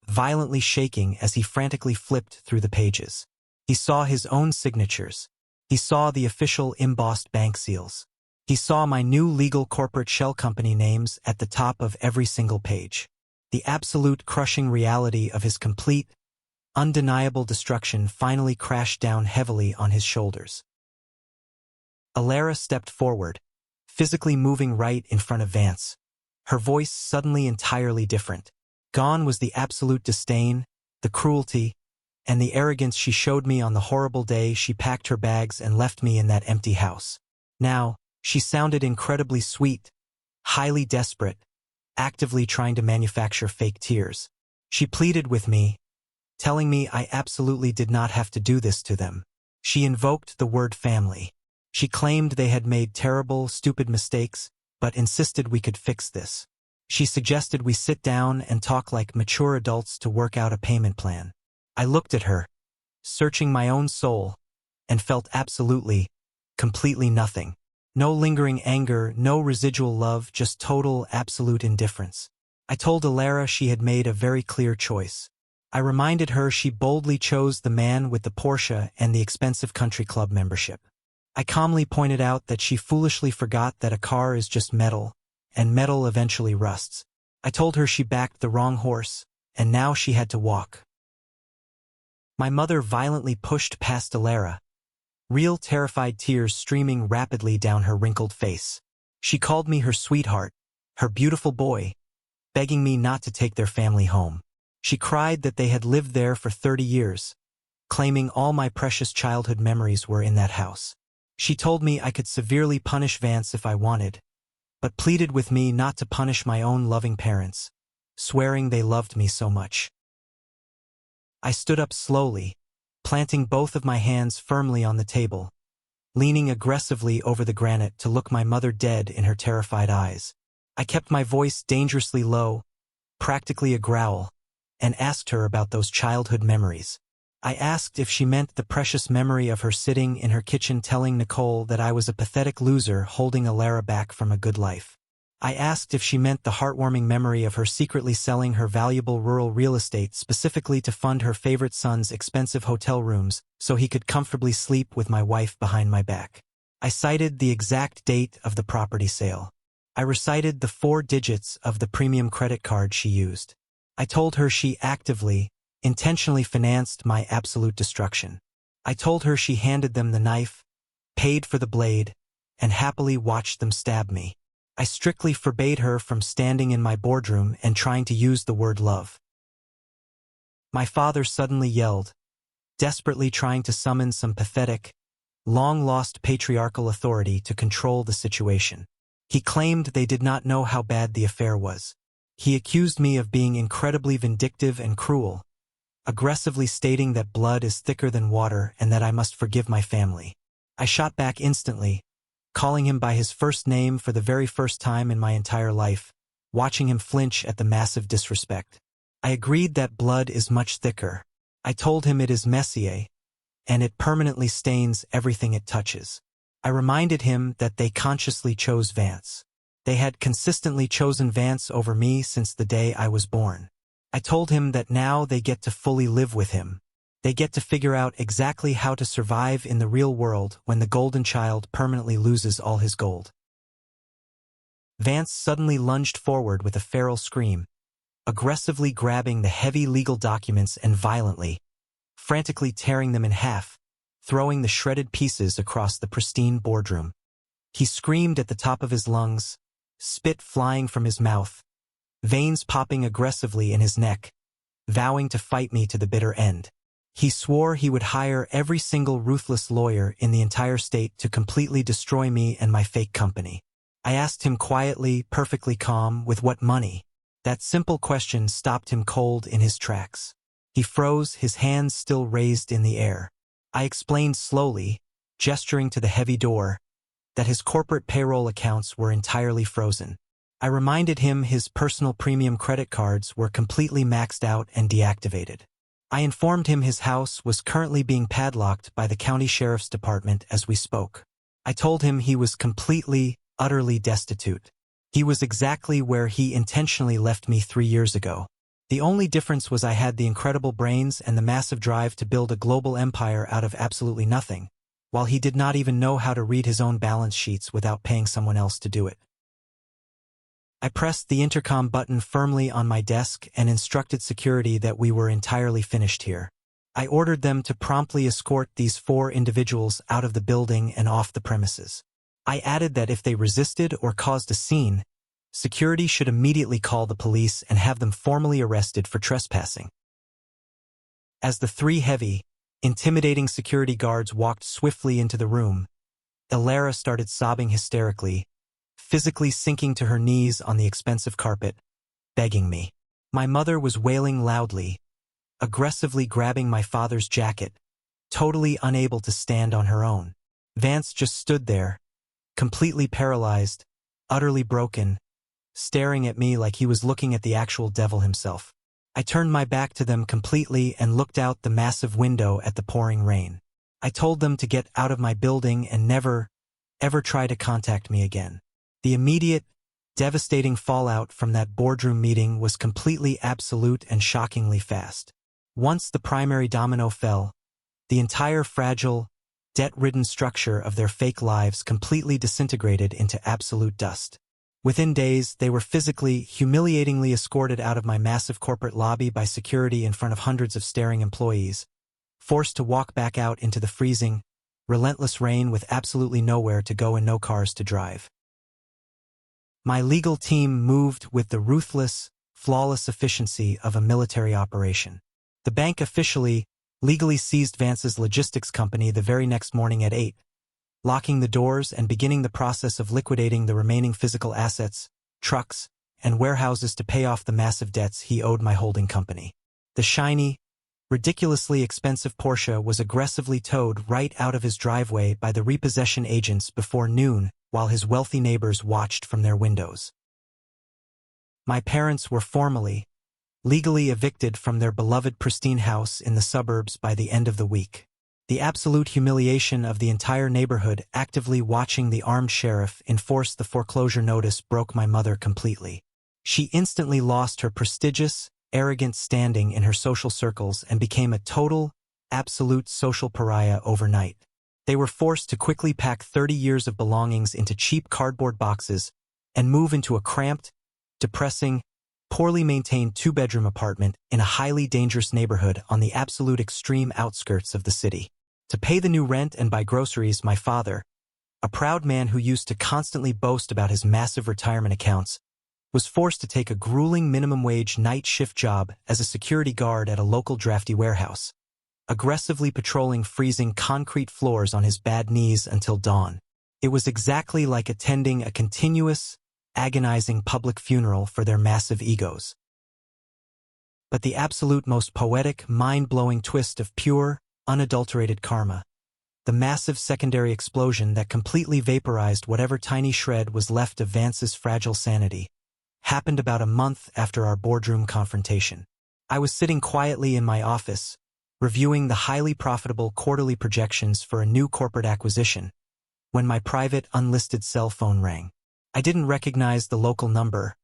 violently shaking as he frantically flipped through the pages. He saw his own signatures. He saw the official embossed bank seals. He saw my new legal corporate shell company names at the top of every single page. The absolute crushing reality of his complete, undeniable destruction finally crashed down heavily on his shoulders. Alara stepped forward, physically moving right in front of Vance, her voice suddenly entirely different. Gone was the absolute disdain, the cruelty, and the arrogance she showed me on the horrible day she packed her bags and left me in that empty house. Now, she sounded incredibly sweet, highly desperate, actively trying to manufacture fake tears. She pleaded with me, telling me I absolutely did not have to do this to them. She invoked the word family. She claimed they had made terrible, stupid mistakes, but insisted we could fix this. She suggested we sit down and talk like mature adults to work out a payment plan. I looked at her, searching my own soul, and felt absolutely, completely nothing. No lingering anger, no residual love, just total, absolute indifference. I told Alara she had made a very clear choice. I reminded her she boldly chose the man with the Porsche and the expensive country club membership. I calmly pointed out that she foolishly forgot that a car is just metal, and metal eventually rusts. I told her she backed the wrong horse, and now she had to walk. My mother violently pushed past Alara, real terrified tears streaming rapidly down her wrinkled face. She called me her sweetheart, her beautiful boy, begging me not to take their family home. She cried that they had lived there for 30 years, claiming all my precious childhood memories were in that house. She told me I could severely punish Vance if I wanted, but pleaded with me not to punish my own loving parents, swearing they loved me so much. I stood up slowly, planting both of my hands firmly on the table, leaning aggressively over the granite to look my mother dead in her terrified eyes. I kept my voice dangerously low, practically a growl, and asked her about those childhood memories. I asked if she meant the precious memory of her sitting in her kitchen telling Nicole that I was a pathetic loser holding Alara back from a good life. I asked if she meant the heartwarming memory of her secretly selling her valuable rural real estate specifically to fund her favorite son's expensive hotel rooms so he could comfortably sleep with my wife behind my back. I cited the exact date of the property sale. I recited the 4 digits of the premium credit card she used. I told her she actively, intentionally financed my absolute destruction. I told her she handed them the knife, paid for the blade, and happily watched them stab me. I strictly forbade her from standing in my boardroom and trying to use the word love. My father suddenly yelled, desperately trying to summon some pathetic, long-lost patriarchal authority to control the situation. He claimed they did not know how bad the affair was. He accused me of being incredibly vindictive and cruel, aggressively stating that blood is thicker than water and that I must forgive my family. I shot back instantly, calling him by his first name for the very first time in my entire life, watching him flinch at the massive disrespect. I agreed that blood is much thicker. I told him it is Messier, and it permanently stains everything it touches. I reminded him that they consciously chose Vance. They had consistently chosen Vance over me since the day I was born. I told him that now they get to fully live with him. They get to figure out exactly how to survive in the real world when the golden child permanently loses all his gold. Vance suddenly lunged forward with a feral scream, aggressively grabbing the heavy legal documents and violently, frantically tearing them in half, throwing the shredded pieces across the pristine boardroom. He screamed at the top of his lungs, spit flying from his mouth, veins popping aggressively in his neck, vowing to fight me to the bitter end. He swore he would hire every single ruthless lawyer in the entire state to completely destroy me and my fake company. I asked him quietly, perfectly calm, with what money? That simple question stopped him cold in his tracks. He froze, his hands still raised in the air. I explained slowly, gesturing to the heavy door, that his corporate payroll accounts were entirely frozen. I reminded him his personal premium credit cards were completely maxed out and deactivated. I informed him his house was currently being padlocked by the county sheriff's department as we spoke. I told him he was completely, utterly destitute. He was exactly where he intentionally left me 3 years ago. The only difference was I had the incredible brains and the massive drive to build a global empire out of absolutely nothing, while he did not even know how to read his own balance sheets without paying someone else to do it. I pressed the intercom button firmly on my desk and instructed security that we were entirely finished here. I ordered them to promptly escort these 4 individuals out of the building and off the premises. I added that if they resisted or caused a scene, security should immediately call the police and have them formally arrested for trespassing. As the 3 heavy, intimidating security guards walked swiftly into the room, Alara started sobbing hysterically, physically sinking to her knees on the expensive carpet, begging me. My mother was wailing loudly, aggressively grabbing my father's jacket, totally unable to stand on her own. Vance just stood there, completely paralyzed, utterly broken, staring at me like he was looking at the actual devil himself. I turned my back to them completely and looked out the massive window at the pouring rain. I told them to get out of my building and never, ever try to contact me again. The immediate, devastating fallout from that boardroom meeting was completely absolute and shockingly fast. Once the primary domino fell, the entire fragile, debt-ridden structure of their fake lives completely disintegrated into absolute dust. Within days, they were physically, humiliatingly escorted out of my massive corporate lobby by security in front of hundreds of staring employees, forced to walk back out into the freezing, relentless rain with absolutely nowhere to go and no cars to drive. My legal team moved with the ruthless, flawless efficiency of a military operation. The bank officially, legally seized Vance's logistics company the very next morning at 8, locking the doors and beginning the process of liquidating the remaining physical assets, trucks, and warehouses to pay off the massive debts he owed my holding company. The shiny, ridiculously expensive Porsche was aggressively towed right out of his driveway by the repossession agents before noon while his wealthy neighbors watched from their windows. My parents were formally, legally evicted from their beloved pristine house in the suburbs by the end of the week. The absolute humiliation of the entire neighborhood actively watching the armed sheriff enforce the foreclosure notice broke my mother completely. She instantly lost her prestigious, arrogant standing in her social circles and became a total, absolute social pariah overnight. They were forced to quickly pack 30 years of belongings into cheap cardboard boxes and move into a cramped, depressing, poorly maintained two-bedroom apartment in a highly dangerous neighborhood on the absolute extreme outskirts of the city. To pay the new rent and buy groceries, my father, a proud man who used to constantly boast about his massive retirement accounts, was forced to take a grueling minimum-wage night shift job as a security guard at a local drafty warehouse, aggressively patrolling freezing concrete floors on his bad knees until dawn. It was exactly like attending a continuous, agonizing public funeral for their massive egos. But the absolute most poetic, mind-blowing twist of pure, unadulterated karma, the massive secondary explosion that completely vaporized whatever tiny shred was left of Vance's fragile sanity, happened about a month after our boardroom confrontation. I was sitting quietly in my office, reviewing the highly profitable quarterly projections for a new corporate acquisition, when my private, unlisted cell phone rang. I didn't recognize the local number,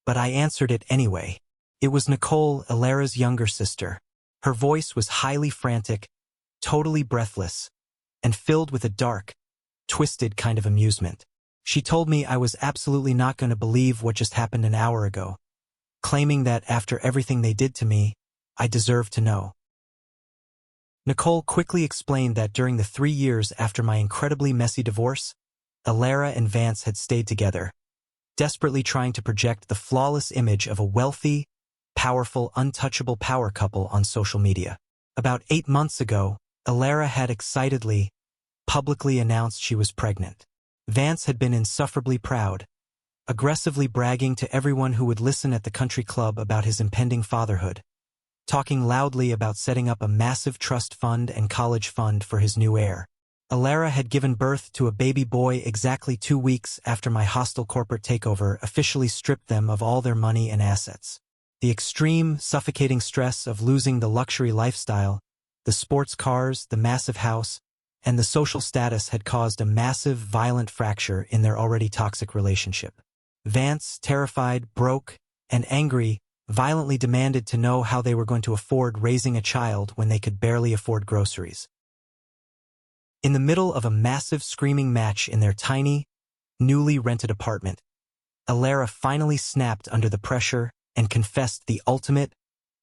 but I answered it anyway. It was Nicole, Alara's younger sister. Her voice was highly frantic, totally breathless, and filled with a dark, twisted kind of amusement. She told me I was absolutely not going to believe what just happened an hour ago, claiming that after everything they did to me, I deserved to know. Nicole quickly explained that during the 3 years after my incredibly messy divorce, Alara and Vance had stayed together, desperately trying to project the flawless image of a wealthy, powerful, untouchable power couple on social media. About 8 months ago, Alara had excitedly, publicly announced she was pregnant. Vance had been insufferably proud, aggressively bragging to everyone who would listen at the country club about his impending fatherhood, talking loudly about setting up a massive trust fund and college fund for his new heir. Alara had given birth to a baby boy exactly 2 weeks after my hostile corporate takeover officially stripped them of all their money and assets. The extreme, suffocating stress of losing the luxury lifestyle, the sports cars, the massive house, and the social status had caused a massive, violent fracture in their already toxic relationship. Vance, terrified, broke, and angry, violently demanded to know how they were going to afford raising a child when they could barely afford groceries. In the middle of a massive screaming match in their tiny, newly rented apartment, Alara finally snapped under the pressure and confessed the ultimate,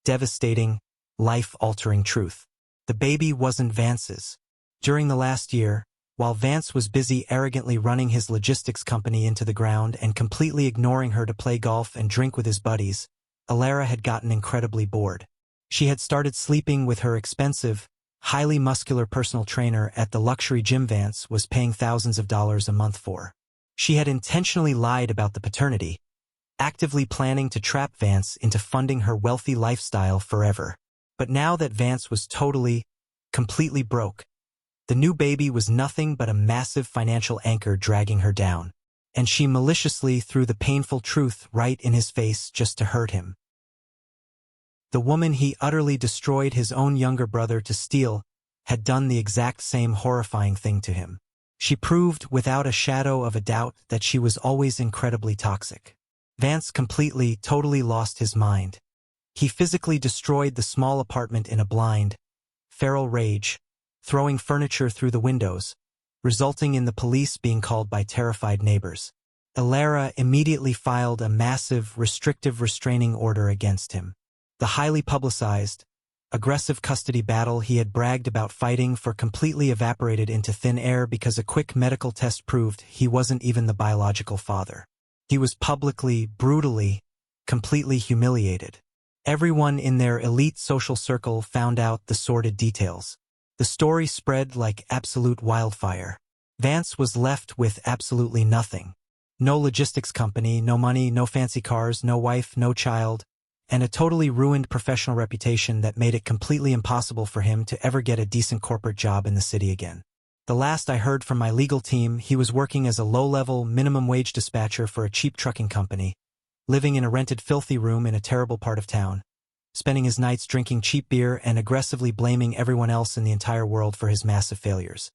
devastating, life-altering truth. The baby wasn't Vance's. During the last year, while Vance was busy arrogantly running his logistics company into the ground and completely ignoring her to play golf and drink with his buddies, Alara had gotten incredibly bored. She had started sleeping with her expensive, highly muscular personal trainer at the luxury gym Vance was paying thousands of dollars a month for. She had intentionally lied about the paternity, actively planning to trap Vance into funding her wealthy lifestyle forever. But now that Vance was completely broke, the new baby was nothing but a massive financial anchor dragging her down, and she maliciously threw the painful truth right in his face just to hurt him. The woman he utterly destroyed his own younger brother to steal had done the exact same horrifying thing to him. She proved without a shadow of a doubt that she was always incredibly toxic. Vance totally lost his mind. He physically destroyed the small apartment in a blind, feral rage, throwing furniture through the windows, resulting in the police being called by terrified neighbors. Alara immediately filed a massive, restrictive restraining order against him. The highly publicized, aggressive custody battle he had bragged about fighting for completely evaporated into thin air because a quick medical test proved he wasn't even the biological father. He was publicly, brutally, completely humiliated. Everyone in their elite social circle found out the sordid details. The story spread like absolute wildfire. Vance was left with absolutely nothing. No logistics company, no money, no fancy cars, no wife, no child, and a totally ruined professional reputation that made it completely impossible for him to ever get a decent corporate job in the city again. The last I heard from my legal team, he was working as a low-level, minimum-wage dispatcher for a cheap trucking company, living in a rented filthy room in a terrible part of town, spending his nights drinking cheap beer and aggressively blaming everyone else in the entire world for his massive failures.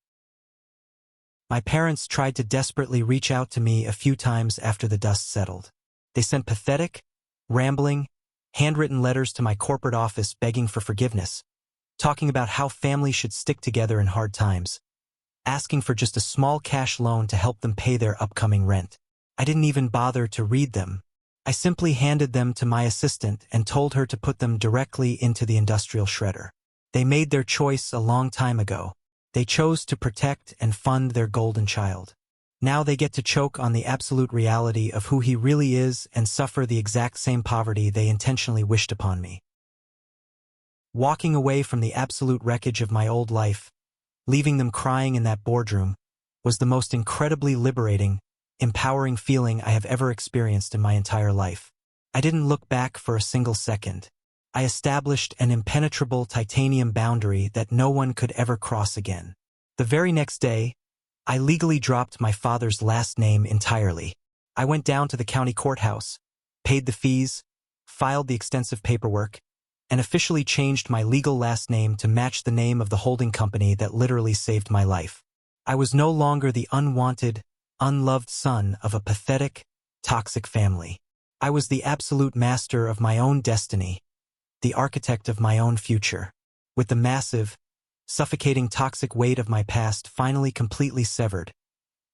My parents tried to desperately reach out to me a few times after the dust settled. They sent pathetic, rambling, handwritten letters to my corporate office begging for forgiveness, talking about how families should stick together in hard times, asking for just a small cash loan to help them pay their upcoming rent. I didn't even bother to read them. I simply handed them to my assistant and told her to put them directly into the industrial shredder. They made their choice a long time ago. They chose to protect and fund their golden child. Now they get to choke on the absolute reality of who he really is and suffer the exact same poverty they intentionally wished upon me. Walking away from the absolute wreckage of my old life, leaving them crying in that boardroom, was the most incredibly liberating, empowering feeling I have ever experienced in my entire life. I didn't look back for a single second. I established an impenetrable titanium boundary that no one could ever cross again. The very next day, I legally dropped my father's last name entirely. I went down to the county courthouse, paid the fees, filed the extensive paperwork, and officially changed my legal last name to match the name of the holding company that literally saved my life. I was no longer the unwanted, unloved son of a pathetic, toxic family. I was the absolute master of my own destiny, the architect of my own future. With the massive, suffocating toxic weight of my past finally completely severed,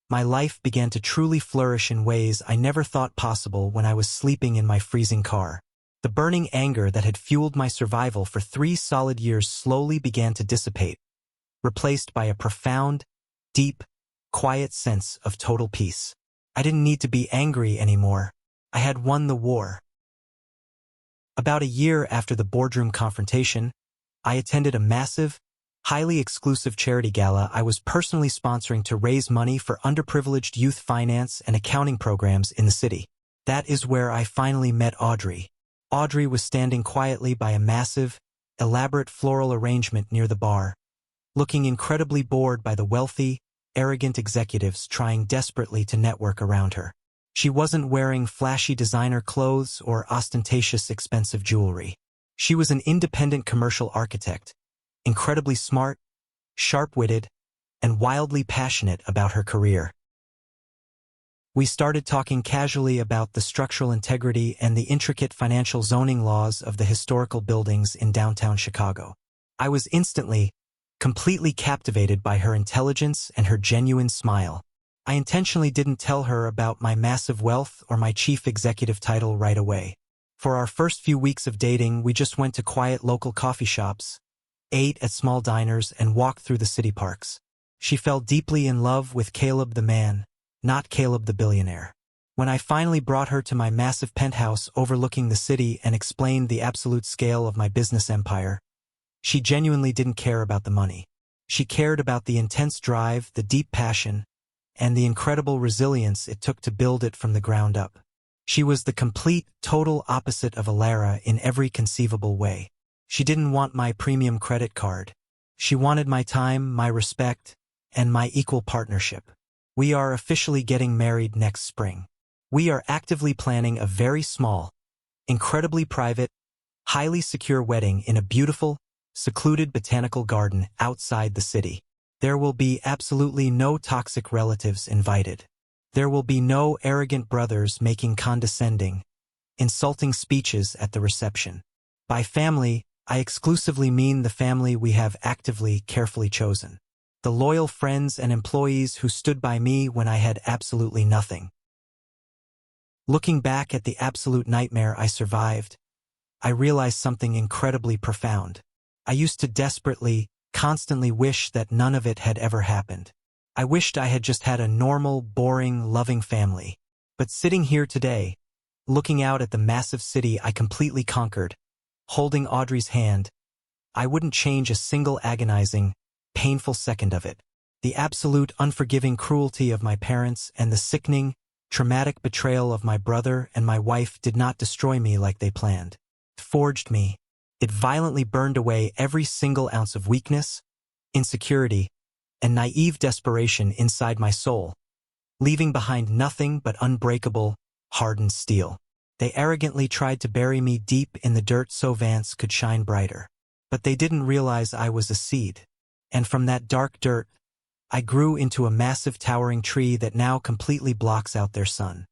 my life began to truly flourish in ways I never thought possible when I was sleeping in my freezing car. The burning anger that had fueled my survival for 3 solid years slowly began to dissipate, replaced by a profound, deep, quiet sense of total peace. I didn't need to be angry anymore. I had won the war. About a year after the boardroom confrontation, I attended a massive, highly exclusive charity gala I was personally sponsoring to raise money for underprivileged youth finance and accounting programs in the city. That is where I finally met Audrey. Audrey was standing quietly by a massive, elaborate floral arrangement near the bar, looking incredibly bored by the wealthy, arrogant executives trying desperately to network around her. She wasn't wearing flashy designer clothes or ostentatious expensive jewelry. She was an independent commercial architect, incredibly smart, sharp-witted, and wildly passionate about her career. We started talking casually about the structural integrity and the intricate financial zoning laws of the historical buildings in downtown Chicago. I was instantly, completely captivated by her intelligence and her genuine smile. I intentionally didn't tell her about my massive wealth or my chief executive title right away. For our first few weeks of dating, we just went to quiet local coffee shops, ate at small diners, and walked through the city parks. She fell deeply in love with Caleb the man, not Caleb the billionaire. When I finally brought her to my massive penthouse overlooking the city and explained the absolute scale of my business empire, she genuinely didn't care about the money. She cared about the intense drive, the deep passion, and the incredible resilience it took to build it from the ground up. She was the complete, total opposite of Alara in every conceivable way. She didn't want my premium credit card. She wanted my time, my respect, and my equal partnership. We are officially getting married next spring. We are actively planning a very small, incredibly private, highly secure wedding in a beautiful, secluded botanical garden outside the city. There will be absolutely no toxic relatives invited. There will be no arrogant brothers making condescending, insulting speeches at the reception. By family, I exclusively mean the family we have actively, carefully chosen. The loyal friends and employees who stood by me when I had absolutely nothing. Looking back at the absolute nightmare I survived, I realized something incredibly profound. I used to desperately, constantly wish that none of it had ever happened. I wished I had just had a normal, boring, loving family. But sitting here today, looking out at the massive city I completely conquered, holding Audrey's hand, I wouldn't change a single agonizing, painful second of it. The absolute unforgiving cruelty of my parents and the sickening, traumatic betrayal of my brother and my wife did not destroy me like they planned. forged me. It violently burned away every single ounce of weakness, insecurity, and naive desperation inside my soul, leaving behind nothing but unbreakable, hardened steel. They arrogantly tried to bury me deep in the dirt so Vance could shine brighter. But they didn't realize I was a seed. And from that dark dirt, I grew into a massive towering tree that now completely blocks out their sun.